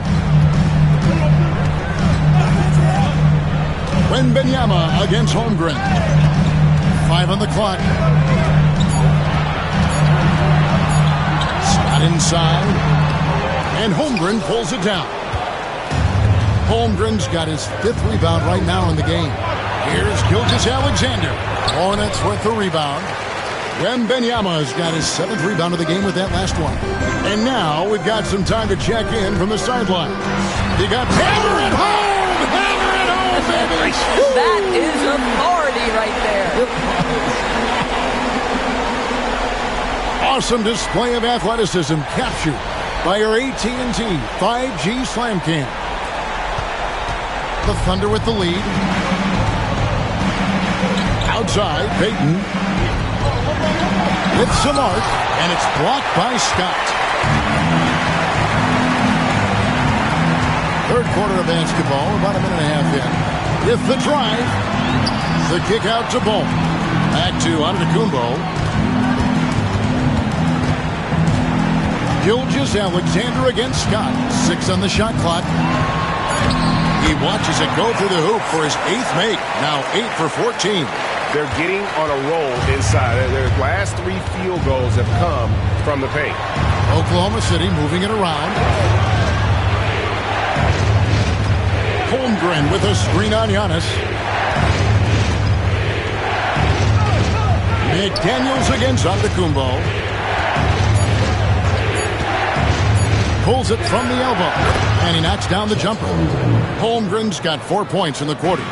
Wembanyama against Holmgren. 5 on the clock. Scott inside. And Holmgren pulls it down. Holmgren's got his 5th rebound right now in the game. Here's Gilgeous-Alexander. Hornets with the rebound. Wembanyama's got his 7th rebound of the game with that last one. And now we've got some time to check in from the sideline. You got hammer it home! Hammer it home, baby! That is authority right there. Awesome display of athleticism captured by our AT&T 5G Slam Cam. The Thunder with the lead. Outside, Payton. With some arc, and it's blocked by Scott. Third quarter of basketball, about a minute and a half in. With the drive, the kick out to Ball. Back to Antetokounmpo. Gilgeous-Alexander against Scott. 6 on the shot clock. He watches it go through the hoop for his 8th make. Now 8 for 14. They're getting on a roll inside. Their last 3 field goals have come from the paint. Oklahoma City moving it around. Holmgren with a screen on Giannis. McDaniels against Antetokounmpo. Pulls it from the elbow. And he knocks down the jumper. Holmgren's got 4 points in the quarter.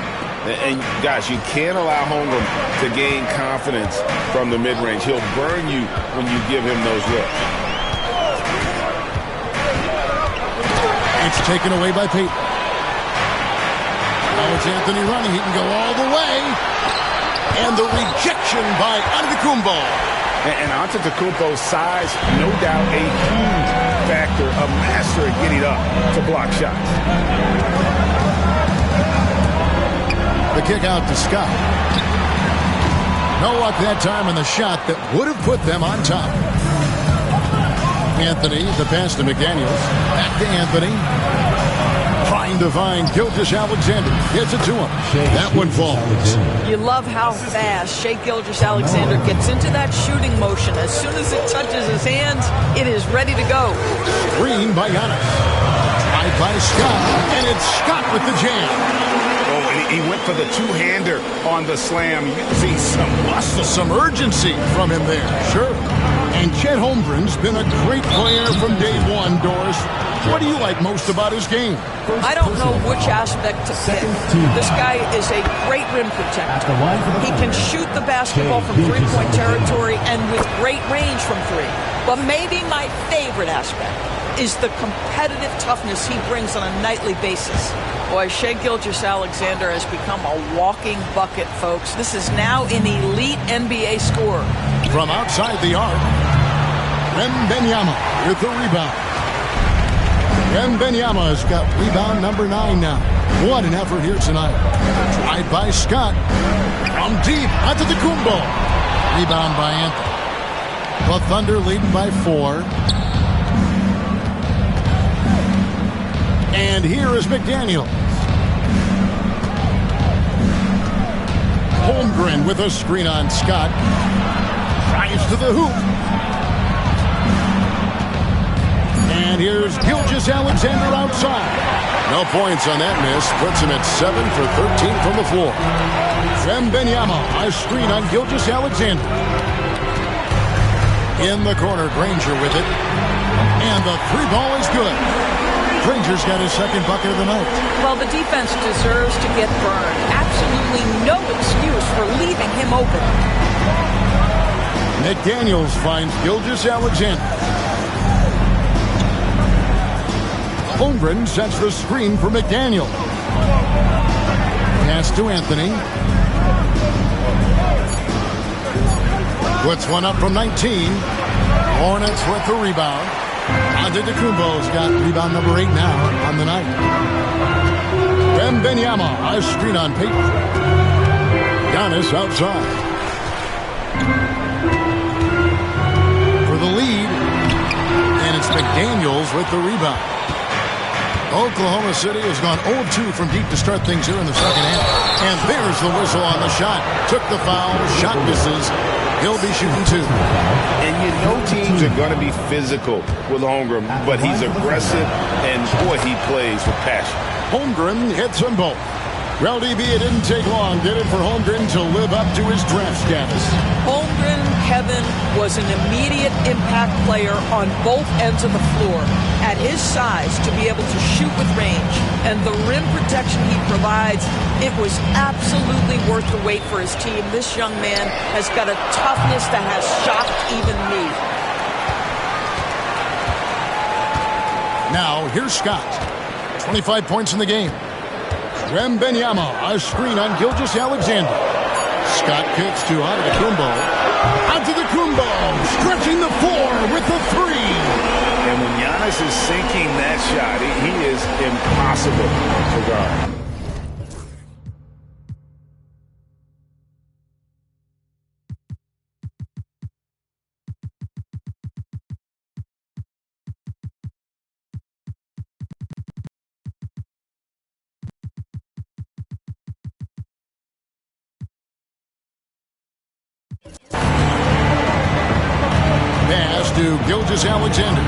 And, guys, you can't allow Holmgren to gain confidence from the mid-range. He'll burn you when you give him those looks. It's taken away by Payton. Now it's Anthony running. He can go all the way. And the rejection by Antetokounmpo. And Antetokounmpo's size, no doubt a huge factor, a master at getting up to block shots. The kick out to Scott. No luck that time on the shot that would have put them on top. Anthony, the pass to McDaniels. Back to Anthony. Trying to find Gilgeous-Alexander. Gets it to him. That one falls. You love how fast Shai Gilgeous-Alexander gets into that shooting motion. As soon as it touches his hands, it is ready to go. Screen by Giannis. Tried by Scott, and it's Scott with the jam. Oh, and he went for the two-hander on the slam. You can see some muscle, some urgency from him there. Sure. And Chet Holmgren's been a great player from day one, Doris. What do you like most about his game? I don't know which aspect to pick. This guy is a great rim protector. He can shoot the basketball from three-point territory and with great range from three. But maybe my favorite aspect is the competitive toughness he brings on a nightly basis. Boy, Shai Gilgeous-Alexander has become a walking bucket, folks. This is now an elite NBA scorer. From outside the arc, Wembanyama with the rebound. Wembanyama has got rebound number 9 now. What an effort here tonight. Tried by Scott. From deep, onto the Kumbo. Rebound by Anthony. The Thunder leading by 4. And here is McDaniels. Holmgren with a screen on Scott. Drives to the hoop. And here's Gilgeous-Alexander outside. No points on that miss. Puts him at 7 for 13 from the floor. Wembanyama, a screen on Gilgeous-Alexander. In the corner, Granger with it. And the three ball is good. Granger's got his second bucket of the night. Well, the defense deserves to get burned. Absolutely no excuse for leaving him open. McDaniels finds Gilgeous-Alexander. Holmgren sets the screen for McDaniels. Pass to Anthony. Puts one up from 19. Hornets with the rebound. Antetokounmpo's got rebound number 8 now on the night. Wembanyama, a screen on Payton. Giannis outside. For the lead. And it's McDaniels with the rebound. Oklahoma City has gone 0-2 from deep to start things here in the second half. And there's the whistle on the shot. Took the foul. Shot misses. He'll be shooting 2. And you know teams are going to be physical with Holmgren, but he's aggressive, and boy, he plays with passion. Holmgren hits them both. Well, DB, it didn't take long, did it, for Holmgren to live up to his draft status? Holmgren, Kevin, was an immediate impact player on both ends of the floor. At his size, to be able to shoot with range and the rim protection he provides, it was absolutely worth the wait for his team. This young man has got a toughness that has shocked even me. Now, here's Scott. 25 points in the game. Wembanyama, a screen on Gilgeous-Alexander. Scott kicks to Antetokounmpo. Antetokounmpo, stretching the floor with the 3. And when Giannis is sinking that shot, he is impossible to guard. Pass to Gilgeous-Alexander.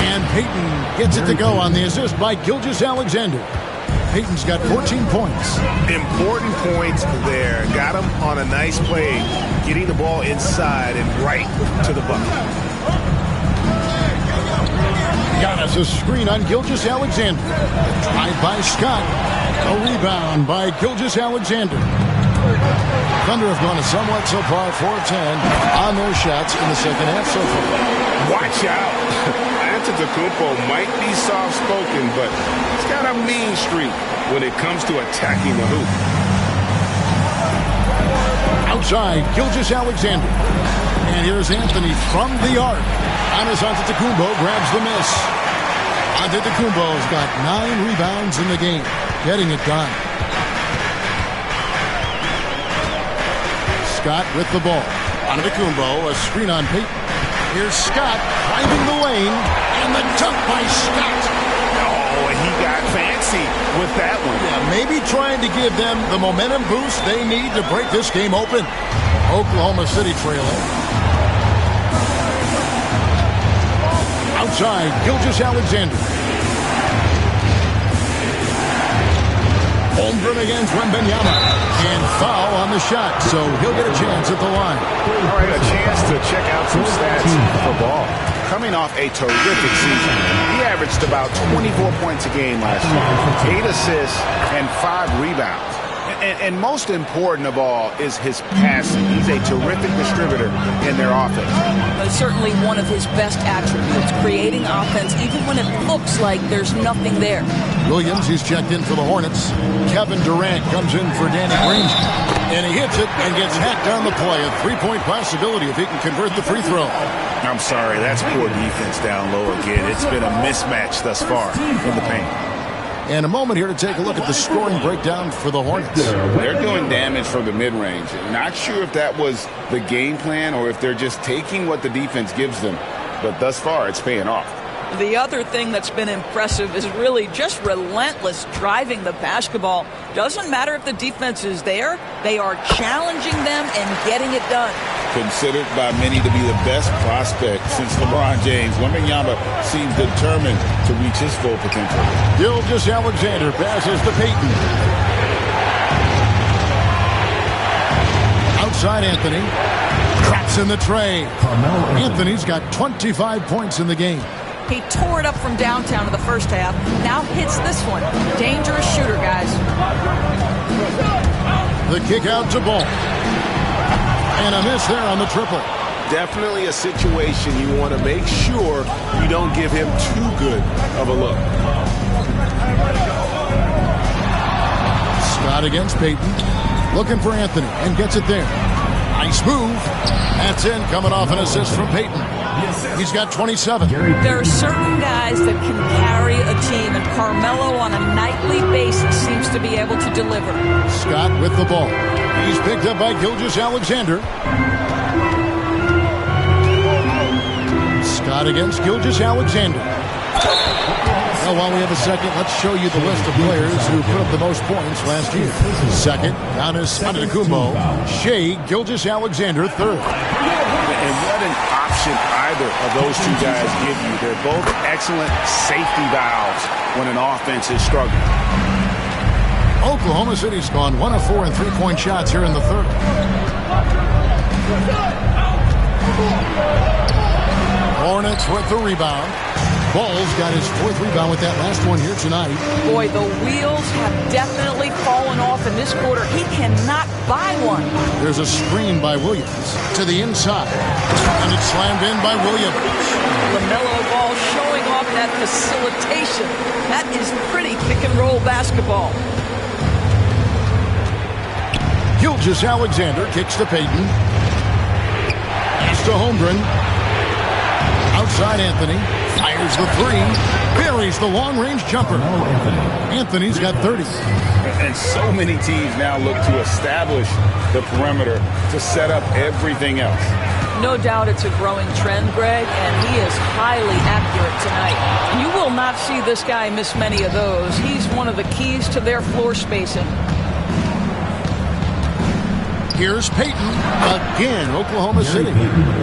And Payton gets it to go on the assist by Gilgeous-Alexander. Payton's got 14 points. Important points there. Got him on a nice play, getting the ball inside and right to the bucket. Giannis, a screen on Gilgeous-Alexander. Tried by Scott. A rebound by Gilgeous-Alexander. Thunder have gone a somewhat subpar 4-10 on their shots in the second half so far. Watch out. Antetokounmpo might be soft-spoken, but he's got a mean streak when it comes to attacking the hoop. Outside, Gilgeous-Alexander. And here's Anthony from the arc. Giannis Antetokounmpo grabs the miss. Antetokounmpo's got 9 rebounds in the game, getting it done. Scott with the ball. Antetokounmpo, a screen on Payton. Here's Scott finding the lane, and the dunk by Scott. Oh, and he got fancy with that one. Yeah, maybe trying to give them the momentum boost they need to break this game open. Oklahoma City trailing. Outside, Gilgeous-Alexander. Holmgren against Wembanyama. And foul on the shot, so he'll get a chance at the line. All right, a chance to check out some stats for Ball. Coming off a terrific season, he averaged about 24 points a game last year, 8 assists, and 5 rebounds. And most important of all is his passing. He's a terrific distributor in their offense. Certainly one of his best attributes, creating offense even when it looks like there's nothing there. Williams, he's checked in for the Hornets. Kevin Durant comes in for Danny Green. And he hits it and gets hacked on the play. A three-point possibility if he can convert the free throw. I'm sorry, that's poor defense down low again. It's been a mismatch thus far in the paint. And a moment here to take a look at the scoring breakdown for the Hornets. They're doing damage from the mid-range. Not sure if that was the game plan or if they're just taking what the defense gives them. But thus far, it's paying off. The other thing that's been impressive is really just relentless driving the basketball. Doesn't matter if the defense is there. They are challenging them and getting it done. Considered by many to be the best prospect since LeBron James, Wembanyama seems determined to reach his full potential. Gilgeous-Alexander passes to Payton. Outside Anthony. Traps in the tray. Anthony's got 25 points in the game. He tore it up from downtown in the first half. Now hits this one. Dangerous shooter, guys. The kick out to Ball. And a miss there on the triple. Definitely a situation you want to make sure you don't give him too good of a look. Scott against Payton. Looking for Anthony and gets it there. Nice move. That's in, coming off an assist from Payton. He's got 27. There are certain guys that can carry a team, and Carmelo on a nightly basis seems to be able to deliver. Scott with the ball. He's picked up by Gilgeous-Alexander. Scott against Gilgeous-Alexander. Well, while we have a second, let's show you the list of players who put up the most points last year. Second, Giannis Antetokounmpo. Shea Gilgeous-Alexander, third. And what an option either of those two guys give you. They're both excellent safety valves when an offense is struggling. Oklahoma City's gone 1 of 4 in three-point shots here in the third. Hornets with the rebound. Ball's got his 4th rebound with that last one here tonight. Boy, the wheels have definitely fallen off in this quarter. He cannot buy one. There's a screen by Williams to the inside. And it's slammed in by Williams. LaMelo Ball showing off that facilitation. That is pretty pick-and-roll basketball. Gilgeous-Alexander kicks to Payton. Pass to Holmgren. Outside Anthony. Fires the three. Buries the long-range jumper. Anthony's got 30. And so many teams now look to establish the perimeter to set up everything else. No doubt it's a growing trend, Greg, and he is highly accurate tonight. And you will not see this guy miss many of those. He's one of the keys to their floor spacing. Here's Payton again, Oklahoma City.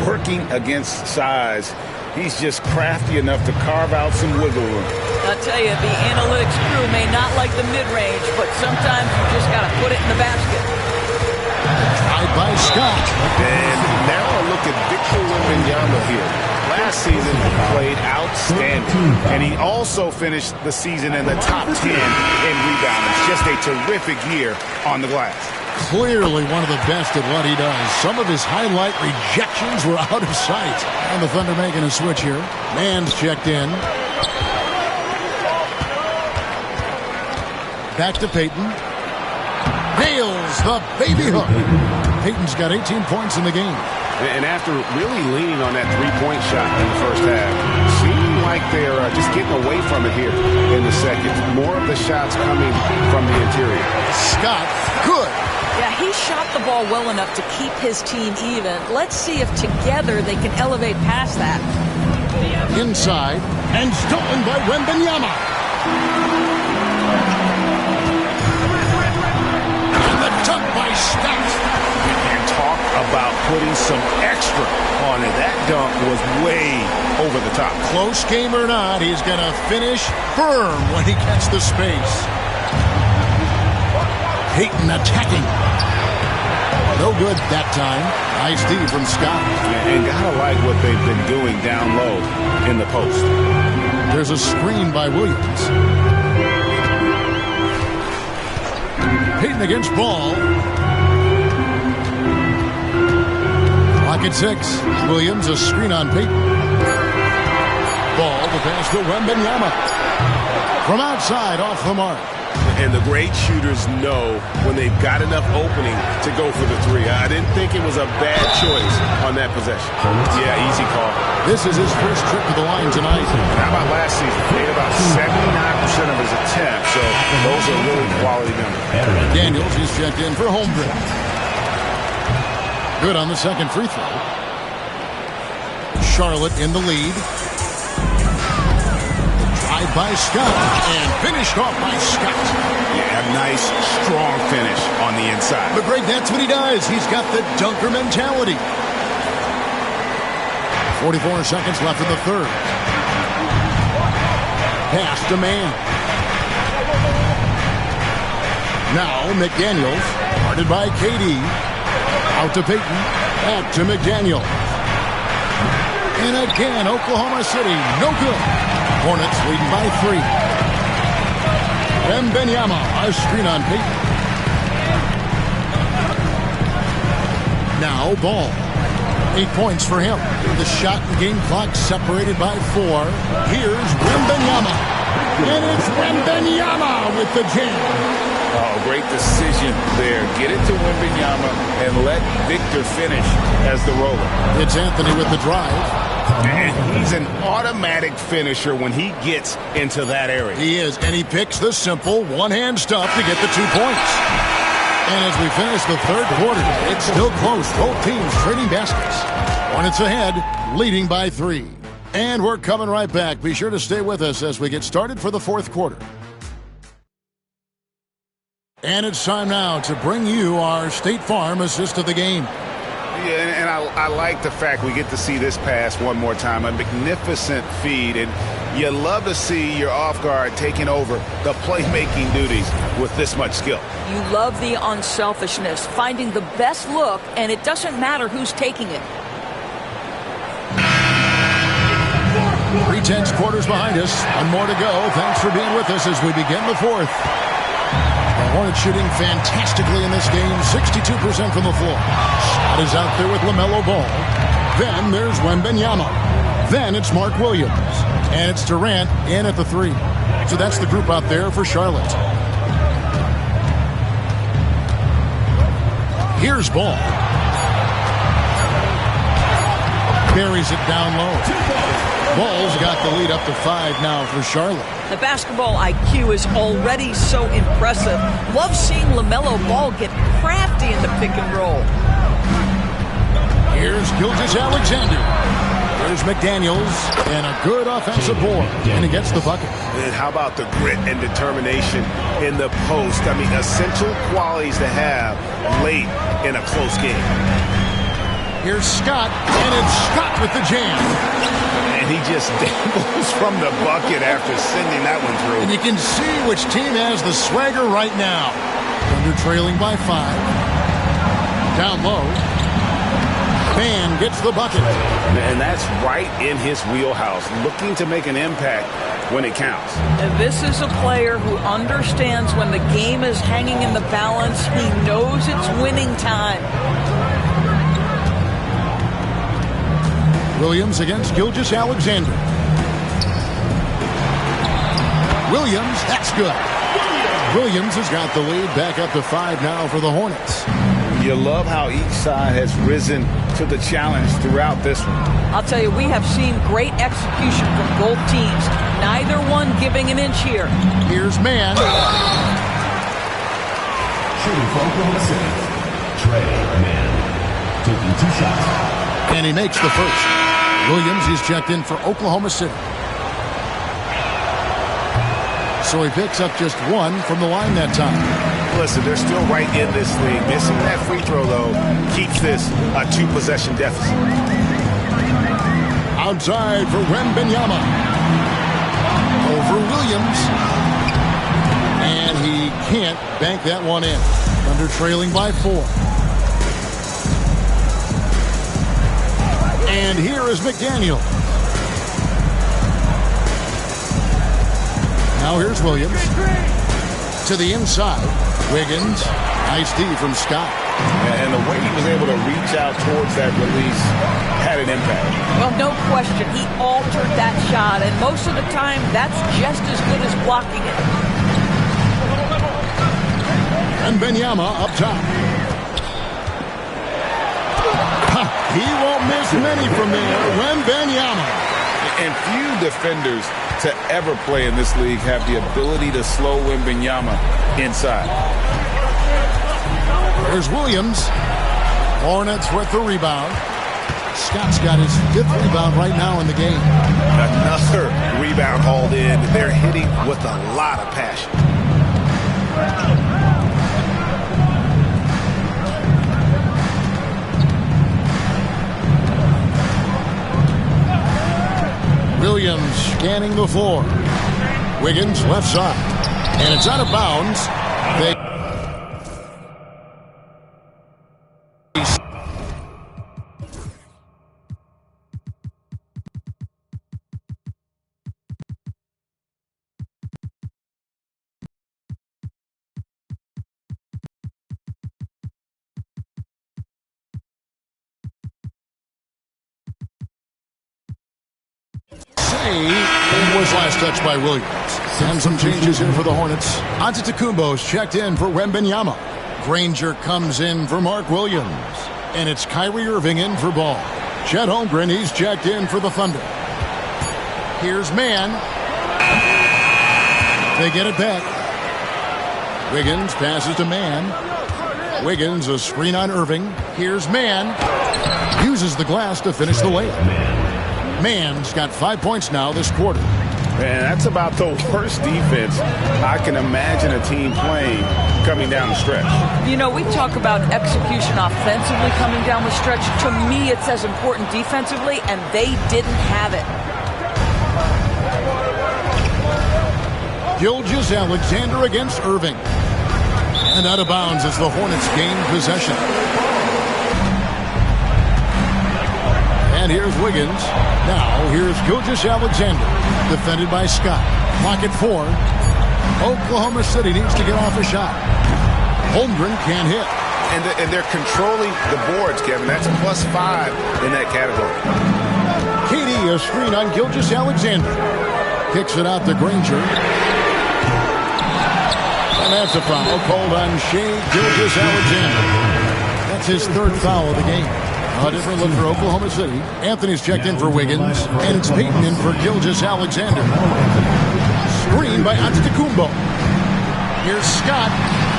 Working against size. He's just crafty enough to carve out some wiggle room. I'll tell you, the analytics crew may not like the mid-range, but sometimes you just got to put it in the basket. Tried by Scott. And now a look at Victor Wembanyama here. Last season, he played outstanding. And he also finished the season in the top 10 in rebounding. Just a terrific year on the glass. Clearly one of the best at what he does. Some of his highlight rejections were out of sight. And the Thunder making a switch here. Man's checked in. Back to Payton. Nails the baby hook. Payton's got 18 points in the game. And after really leaning on that three-point shot in the first half, seemed like they're just getting away from it here in the second. More of the shots coming from the interior. Scott, good. Yeah, he shot the ball well enough to keep his team even. Let's see if together they can elevate past that. Inside, and stolen by Wembanyama. And the dunk by Scott. And talk about putting some extra on it. That dunk was way over the top. Close game or not, he's going to finish firm when he gets the space. Payton attacking. No good that time. Nice D from Scott. And gotta like what they've been doing down low in the post. There's a screen by Williams. Payton against Ball. Clock at 6. Williams, a screen on Payton. Ball, the pass to Wembanyama. From outside, off the mark. And the great shooters know when they've got enough opening to go for the three. I didn't think it was a bad choice on that possession. Yeah, easy call. This is his first trip to the line tonight. How about last season? Made about 79% of his attempts, so those are really quality numbers. Daniels is checked in for Holmgren. Good on the second free throw. Charlotte in the lead. Drive by Scott and finished off by Scott. Yeah, nice, strong finish on the inside. But Greg, that's what he does. He's got the dunker mentality. 44 seconds left in the third. Pass to man. Now McDaniels, guarded by KD. Out to Payton. Back to McDaniels. And again, Oklahoma City, no good. Hornets leading by 3. Wembanyama, a screen on Payton. Now Ball. 8 points for him. The shot and game clock separated by 4. Here's Wembanyama. And it's Wembanyama with the jam. Oh, great decision there. Get it to Wembanyama and let Victor finish as the roller. It's Anthony with the drive. And he's an automatic finisher when he gets into that area. He is, and he picks the simple one-hand stuff to get the 2 points. And as we finish the third quarter, it's still close. Both teams trading baskets. Hornets ahead, leading by 3. And we're coming right back. Be sure to stay with us as we get started for the fourth quarter. And it's time now to bring you our State Farm assist of the game. Yeah, and I like the fact we get to see this pass one more time. A magnificent feed, and you love to see your off guard taking over the playmaking duties with this much skill. You love the unselfishness, finding the best look, and it doesn't matter who's taking it. 3/10 quarters behind us. One more to go. Thanks for being with us as we begin the fourth. The Hornets shooting fantastically in this game, 62% from the floor. Shot is out there with LaMelo Ball. Then there's Wembanyama. Then it's Mark Williams. And it's Durant in at the 3. So that's the group out there for Charlotte. Here's Ball. Buries it down low. Ball's got the lead up to 5 now for Charlotte. The basketball IQ is already so impressive. Love seeing LaMelo Ball get crafty in the pick and roll. Here's Gilgeous-Alexander. There's McDaniels, and a good offensive board, and he gets the bucket. And how about the grit and determination in the post? I mean, essential qualities to have late in a close game. Here's Scott, and it's Scott with the jam. And he just dabbles from the bucket after sending that one through. And you can see which team has the swagger right now. Thunder trailing by 5. Down low. Fan gets the bucket. And that's right in his wheelhouse, looking to make an impact when it counts. And this is a player who understands when the game is hanging in the balance. He knows it's winning time. Williams against Gilgeous-Alexander. Williams, that's good. Williams has got the lead back up to 5 now for the Hornets. You love how each side has risen to the challenge throughout this one. I'll tell you, we have seen great execution from both teams. Neither one giving an inch here. Here's man. Shooting for Oklahoma City, Trey Mann. Taking 2 shots. And he makes the first. Williams, he's checked in for Oklahoma City. So he picks up just 1 from the line that time. Listen, they're still right in this league. Missing that free throw, though, keeps this a 2-possession deficit. Outside for Wembanyama. Over Williams. And he can't bank that one in. Thunder trailing by 4. And here is McDaniel. Now here's Williams. To the inside. Wiggins. Nice D from Scott. And the way he was able to reach out towards that release had an impact. Well, no question. He altered that shot, and most of the time, that's just as good as blocking it. And Wembanyama up top. He won't miss many from there. Wembanyama. And few defenders to ever play in this league have the ability to slow Wembanyama inside. There's Williams. Hornets with the rebound. Scott's got his 5th rebound right now in the game. Another rebound hauled in. They're hitting with a lot of passion. Williams scanning the floor. Wiggins left side. And it's out of bounds. It was last touched by Williams. And some changes here for the Hornets. Antetokounmpo's checked in for Wembanyama. Granger comes in for Mark Williams. And it's Kyrie Irving in for Ball. Chet Holmgren, he's checked in for the Thunder. Here's Mann. They get it back. Wiggins passes to Mann. Wiggins, a screen on Irving. Here's Mann. Uses the glass to finish the layup. Mann's got 5 points now this quarter. Man, that's about the worst defense I can imagine a team playing coming down the stretch. You know, we talk about execution offensively coming down the stretch. To me, it's as important defensively, and they didn't have it. Gilgeous-Alexander against Irving. And out of bounds as the Hornets gain possession. And here's Wiggins. Now here's Gilgeous-Alexander. Defended by Scott. Clock at 4. Oklahoma City needs to get off a shot. Holmgren can't hit. And they're controlling the boards, Kevin. That's +5 in that category. Katie, a screen on Gilgeous-Alexander. Kicks it out to Granger. And that's a foul called on Shea Gilgeous-Alexander. That's his 3rd foul of the game. A different look for Oklahoma City. Anthony's checked in for Wiggins. And it's Payton in for Gilgeous-Alexander. Screen by Antetokounmpo. Here's Scott.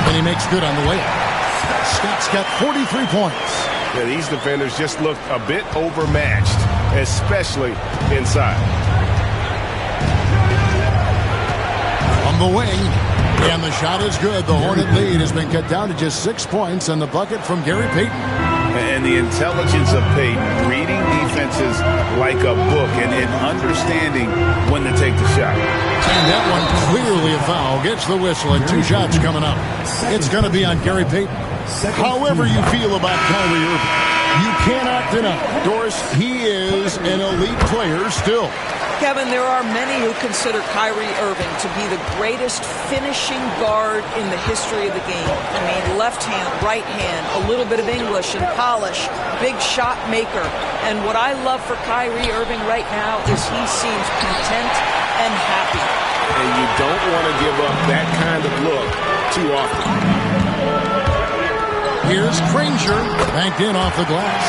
And he makes good on the layup. Scott's got 43 points. Yeah, these defenders just look a bit overmatched, especially inside. From the wing. And the shot is good. The Hornet lead has been cut down to just 6 points on the bucket from Gary Payton. And the intelligence of Payton, reading defenses like a book and understanding when to take the shot. And that one clearly a foul. Gets the whistle and 2 shots coming up. It's going to be on Gary Payton. However you feel about Kyrie Irving, you cannot deny, Doris, he is an elite player still. Kevin, there are many who consider Kyrie Irving to be the greatest finishing guard in the history of the game. I mean, left hand, right hand, a little bit of English and polish, big shot maker. And what I love for Kyrie Irving right now is he seems content and happy. And you don't want to give up that kind of look too often. Here's Granger, banked in off the glass.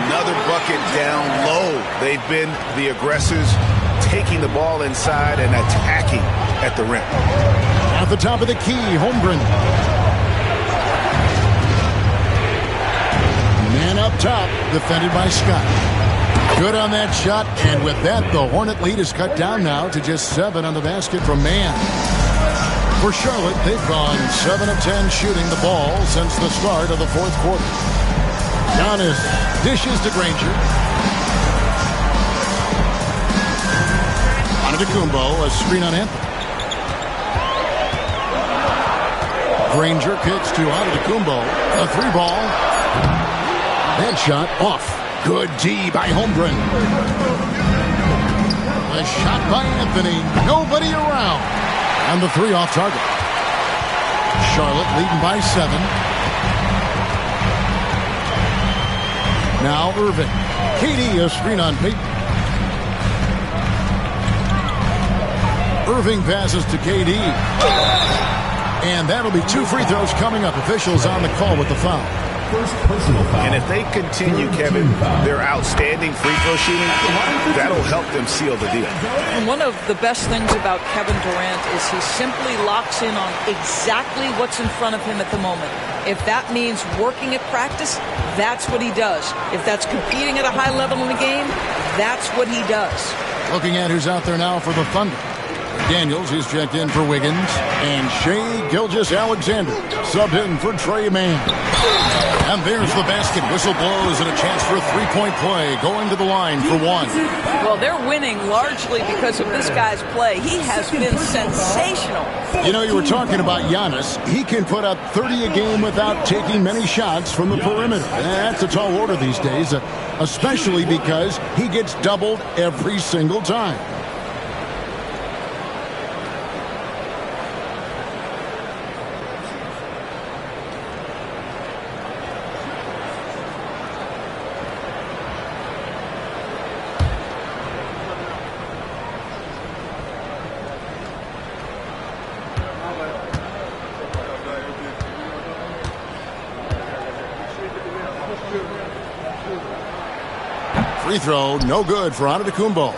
Another bucket down low. They've been the aggressors, taking the ball inside and attacking at the rim. At the top of the key, Holmgren. Man up top, defended by Scott. Good on that shot, and with that, the Hornet lead is cut down now to just 7 on the basket from Man. For Charlotte, they've gone 7 of 10 shooting the ball since the start of the fourth quarter. Giannis dishes to Granger. Antetokounmpo, a screen on Anthony. Granger kicks to Antetokounmpo. A 3-ball. That shot off. Good D by Holmgren. A shot by Anthony. Nobody around. And the 3 off target. Charlotte leading by 7. Now Irving. KD a screen on Peyton. Irving passes to KD. And that'll be 2 free throws coming up. Officials on the call with the foul. First personal foul. And if they continue, Kevin, their outstanding free throw shooting, that'll help them seal the deal. And one of the best things about Kevin Durant is he simply locks in on exactly what's in front of him at the moment. If that means working at practice, that's what he does. If that's competing at a high level in the game, that's what he does. Looking at who's out there now for the Thunder. Daniels is checked in for Wiggins, and Shai Gilgeous-Alexander subbed in for Trey Mann. And there's the basket. Whistle blows and a chance for a three-point play going to the line for 1. Well, they're winning largely because of this guy's play. He has been sensational. You know, you were talking about Giannis. He can put up 30 a game without taking many shots from the perimeter. That's a tall order these days, especially because he gets doubled every single time. Free throw, no good for Antetokounmpo.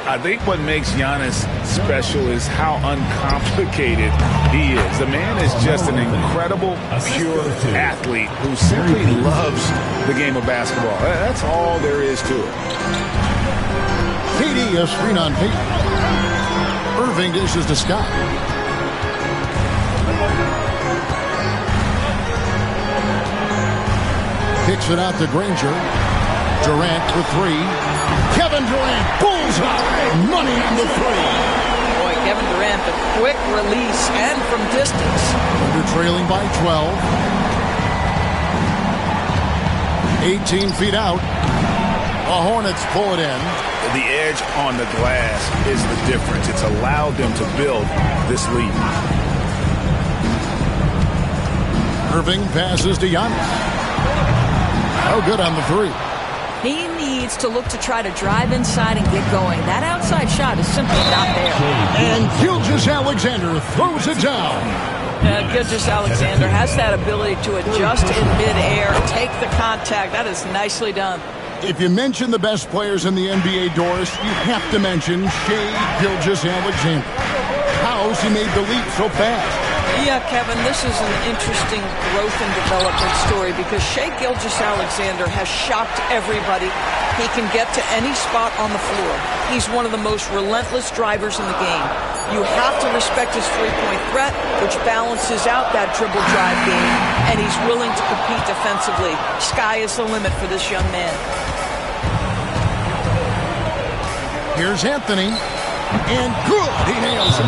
I think what makes Giannis special is how uncomplicated he is. The man is just an incredible, pure athlete who simply loves the game of basketball. That's all there is to it. KD a screen on Peyton. Irving dishes to Scott. Kicks it out to Granger. Durant for 3. Kevin Durant, bullseye, money on the 3. Boy, Kevin Durant, the quick release and from distance. They're trailing by 12. 18 feet out. The Hornets pull it in. The edge on the glass is the difference. It's allowed them to build this lead. Irving passes to Giannis. Oh, good on the 3. He needs to look to try to drive inside and get going. That outside shot is simply not there. And Gilgeous-Alexander throws it down. Gilgeous-Alexander has that ability to adjust in midair, take the contact. That is nicely done. If you mention the best players in the NBA, Doris, you have to mention Shai Gilgeous-Alexander. How's he made the leap so fast? Yeah, Kevin, this is an interesting growth and development story because Shai Gilgeous-Alexander has shocked everybody. He can get to any spot on the floor. He's one of the most relentless drivers in the game. You have to respect his three-point threat, which balances out that dribble drive game, and he's willing to compete defensively. Sky is the limit for this young man. Here's Anthony. And good, he nails it.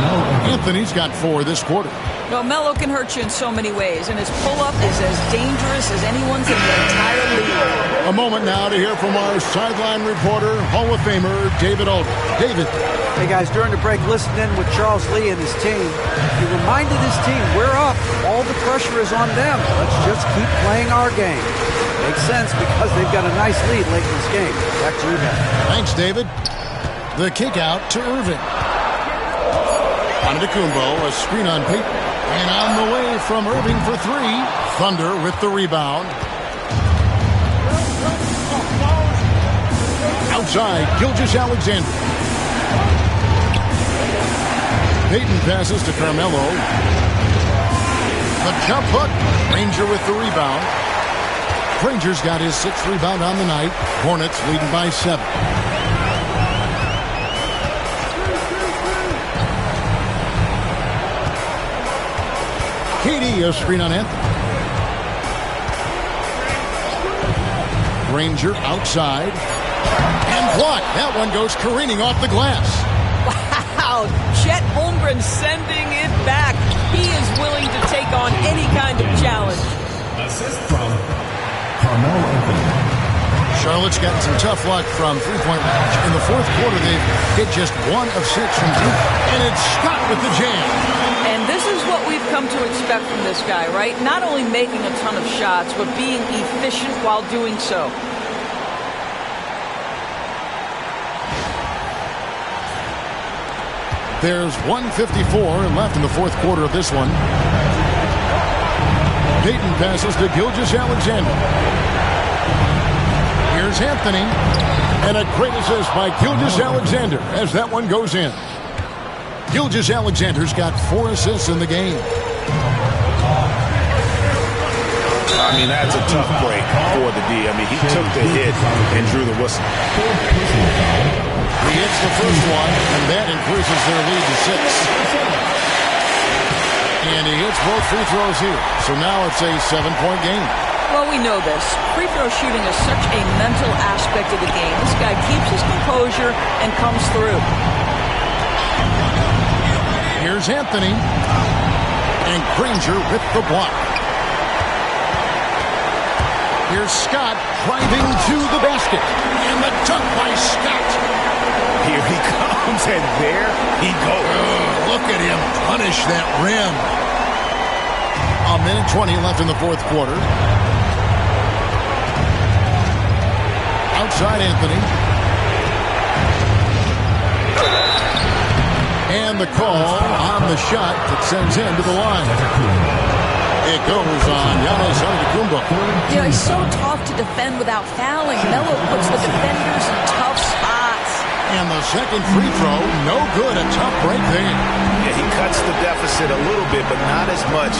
Anthony's got 4 this quarter. Well, Melo can hurt you in so many ways, and his pull-up is as dangerous as anyone's in the entire league. A moment now to hear from our sideline reporter, Hall of Famer David Aldridge. David. Hey, guys, during the break, listening in with Charles Lee and his team, he reminded his team, we're up. All the pressure is on them. Let's just keep playing our game. Makes sense because they've got a nice lead late in this game. Back to you, Ben. Thanks, David. The kick out to Irving. Antetokounmpo, a screen on Peyton. And on the way from Irving for 3. Thunder with the rebound. Outside, Gilgeous-Alexander. Peyton passes to Carmelo. The jump hook. Ranger with the rebound. Granger's got his 6th rebound on the night. Hornets leading by 7. KD, a screen on Anthony. Granger outside. And blocked. That one goes careening off the glass. Wow, Chet Holmgren sending it back. He is willing to take on any kind of challenge. Assist from Carmelo Anthony. Charlotte's gotten some tough luck from three-point range. In the fourth quarter, they've hit just 1 of 6 from deep. And it's Scott with the jam. And this is what we've come to expect from this guy, right? Not only making a ton of shots, but being efficient while doing so. There's 1:54 left in the fourth quarter of this one. Payton passes to Gilgeous-Alexander. Here's Anthony. And a great assist by Gilgeous-Alexander as that one goes in. Gilgeous-Alexander's got 4 assists in the game. I mean, that's a tough break for the D. I mean, he took the hit and drew the whistle. He hits the first one, and that increases their lead to 6. And he hits both free throws here. So now it's a 7-point game. Well, we know this. Free throw shooting is such a mental aspect of the game. This guy keeps his composure and comes through. Here's Anthony. And Granger with the block. Here's Scott driving to the basket. And the dunk by Scott. Here he comes, and there he goes. Look at him punish that rim. 1:20 left in the fourth quarter. Outside Anthony. And the call on the shot that sends him to the line. It goes on Giannis Antetokounmpo. You know, he's so tough to defend without fouling. Melo puts the defenders in tough spots. And the second free throw, no good. A tough break there. Yeah, he cuts the deficit a little bit, but not as much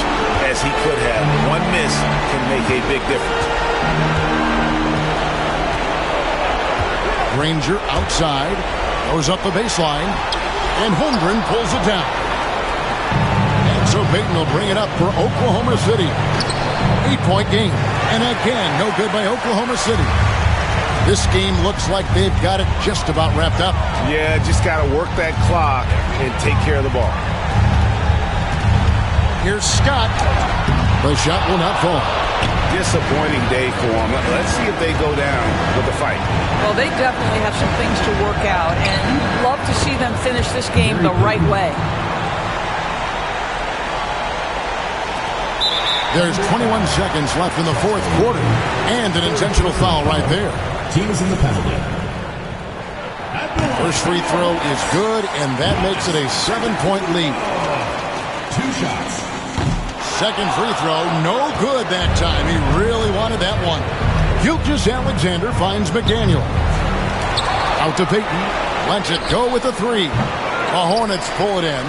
as he could have. One miss can make a big difference. Granger outside, goes up the baseline, and Holmgren pulls it down. And so Payton will bring it up for Oklahoma City. 8-point game. And again, no good by Oklahoma City. This game looks like they've got it just about wrapped up. Yeah, just got to work that clock and take care of the ball. Here's Scott. The shot will not fall. Disappointing day for them. Let's see if they go down with the fight. Well, they definitely have some things to work out, and you'd love to see them finish this game the right way. There's 21 seconds left in the fourth quarter, and an intentional foul right there. Team is in the penalty. First free throw is good, and that makes it a 7-point lead. 2 shots. Second free throw, no good that time. He really wanted that one. Gilgeous-Alexander finds McDaniel. Out to Payton. Lets it go with a 3. The Hornets pull it in.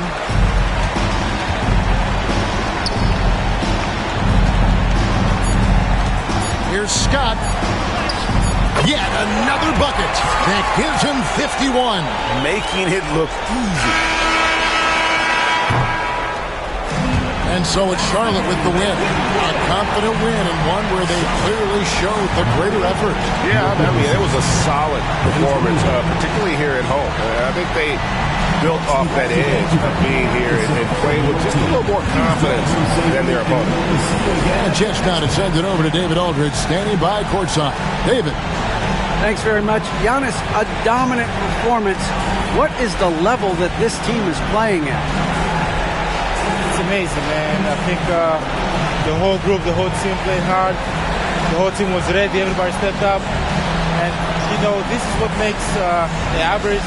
Here's Scott. Yet another bucket that gives him 51. Making it look easy. And so it's Charlotte with the win. A confident win, and one where they clearly showed the greater effort. Yeah, I mean, it was a solid performance, particularly here at home. I think they built off that edge of being here and playing with just a little more confidence than their opponent. And just now to send it over to David Aldridge, standing by courtside. David. Thanks very much. Giannis, a dominant performance. What is the level that this team is playing at? It's amazing, man. I think the whole group, the whole team played hard. The whole team was ready. Everybody stepped up. And, you know, this is what makes the average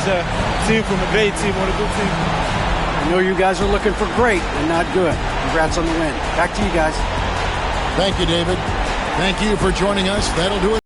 team from a great team or a good team. I know you guys are looking for great and not good. Congrats on the win. Back to you guys. Thank you, David. Thank you for joining us. That'll do it.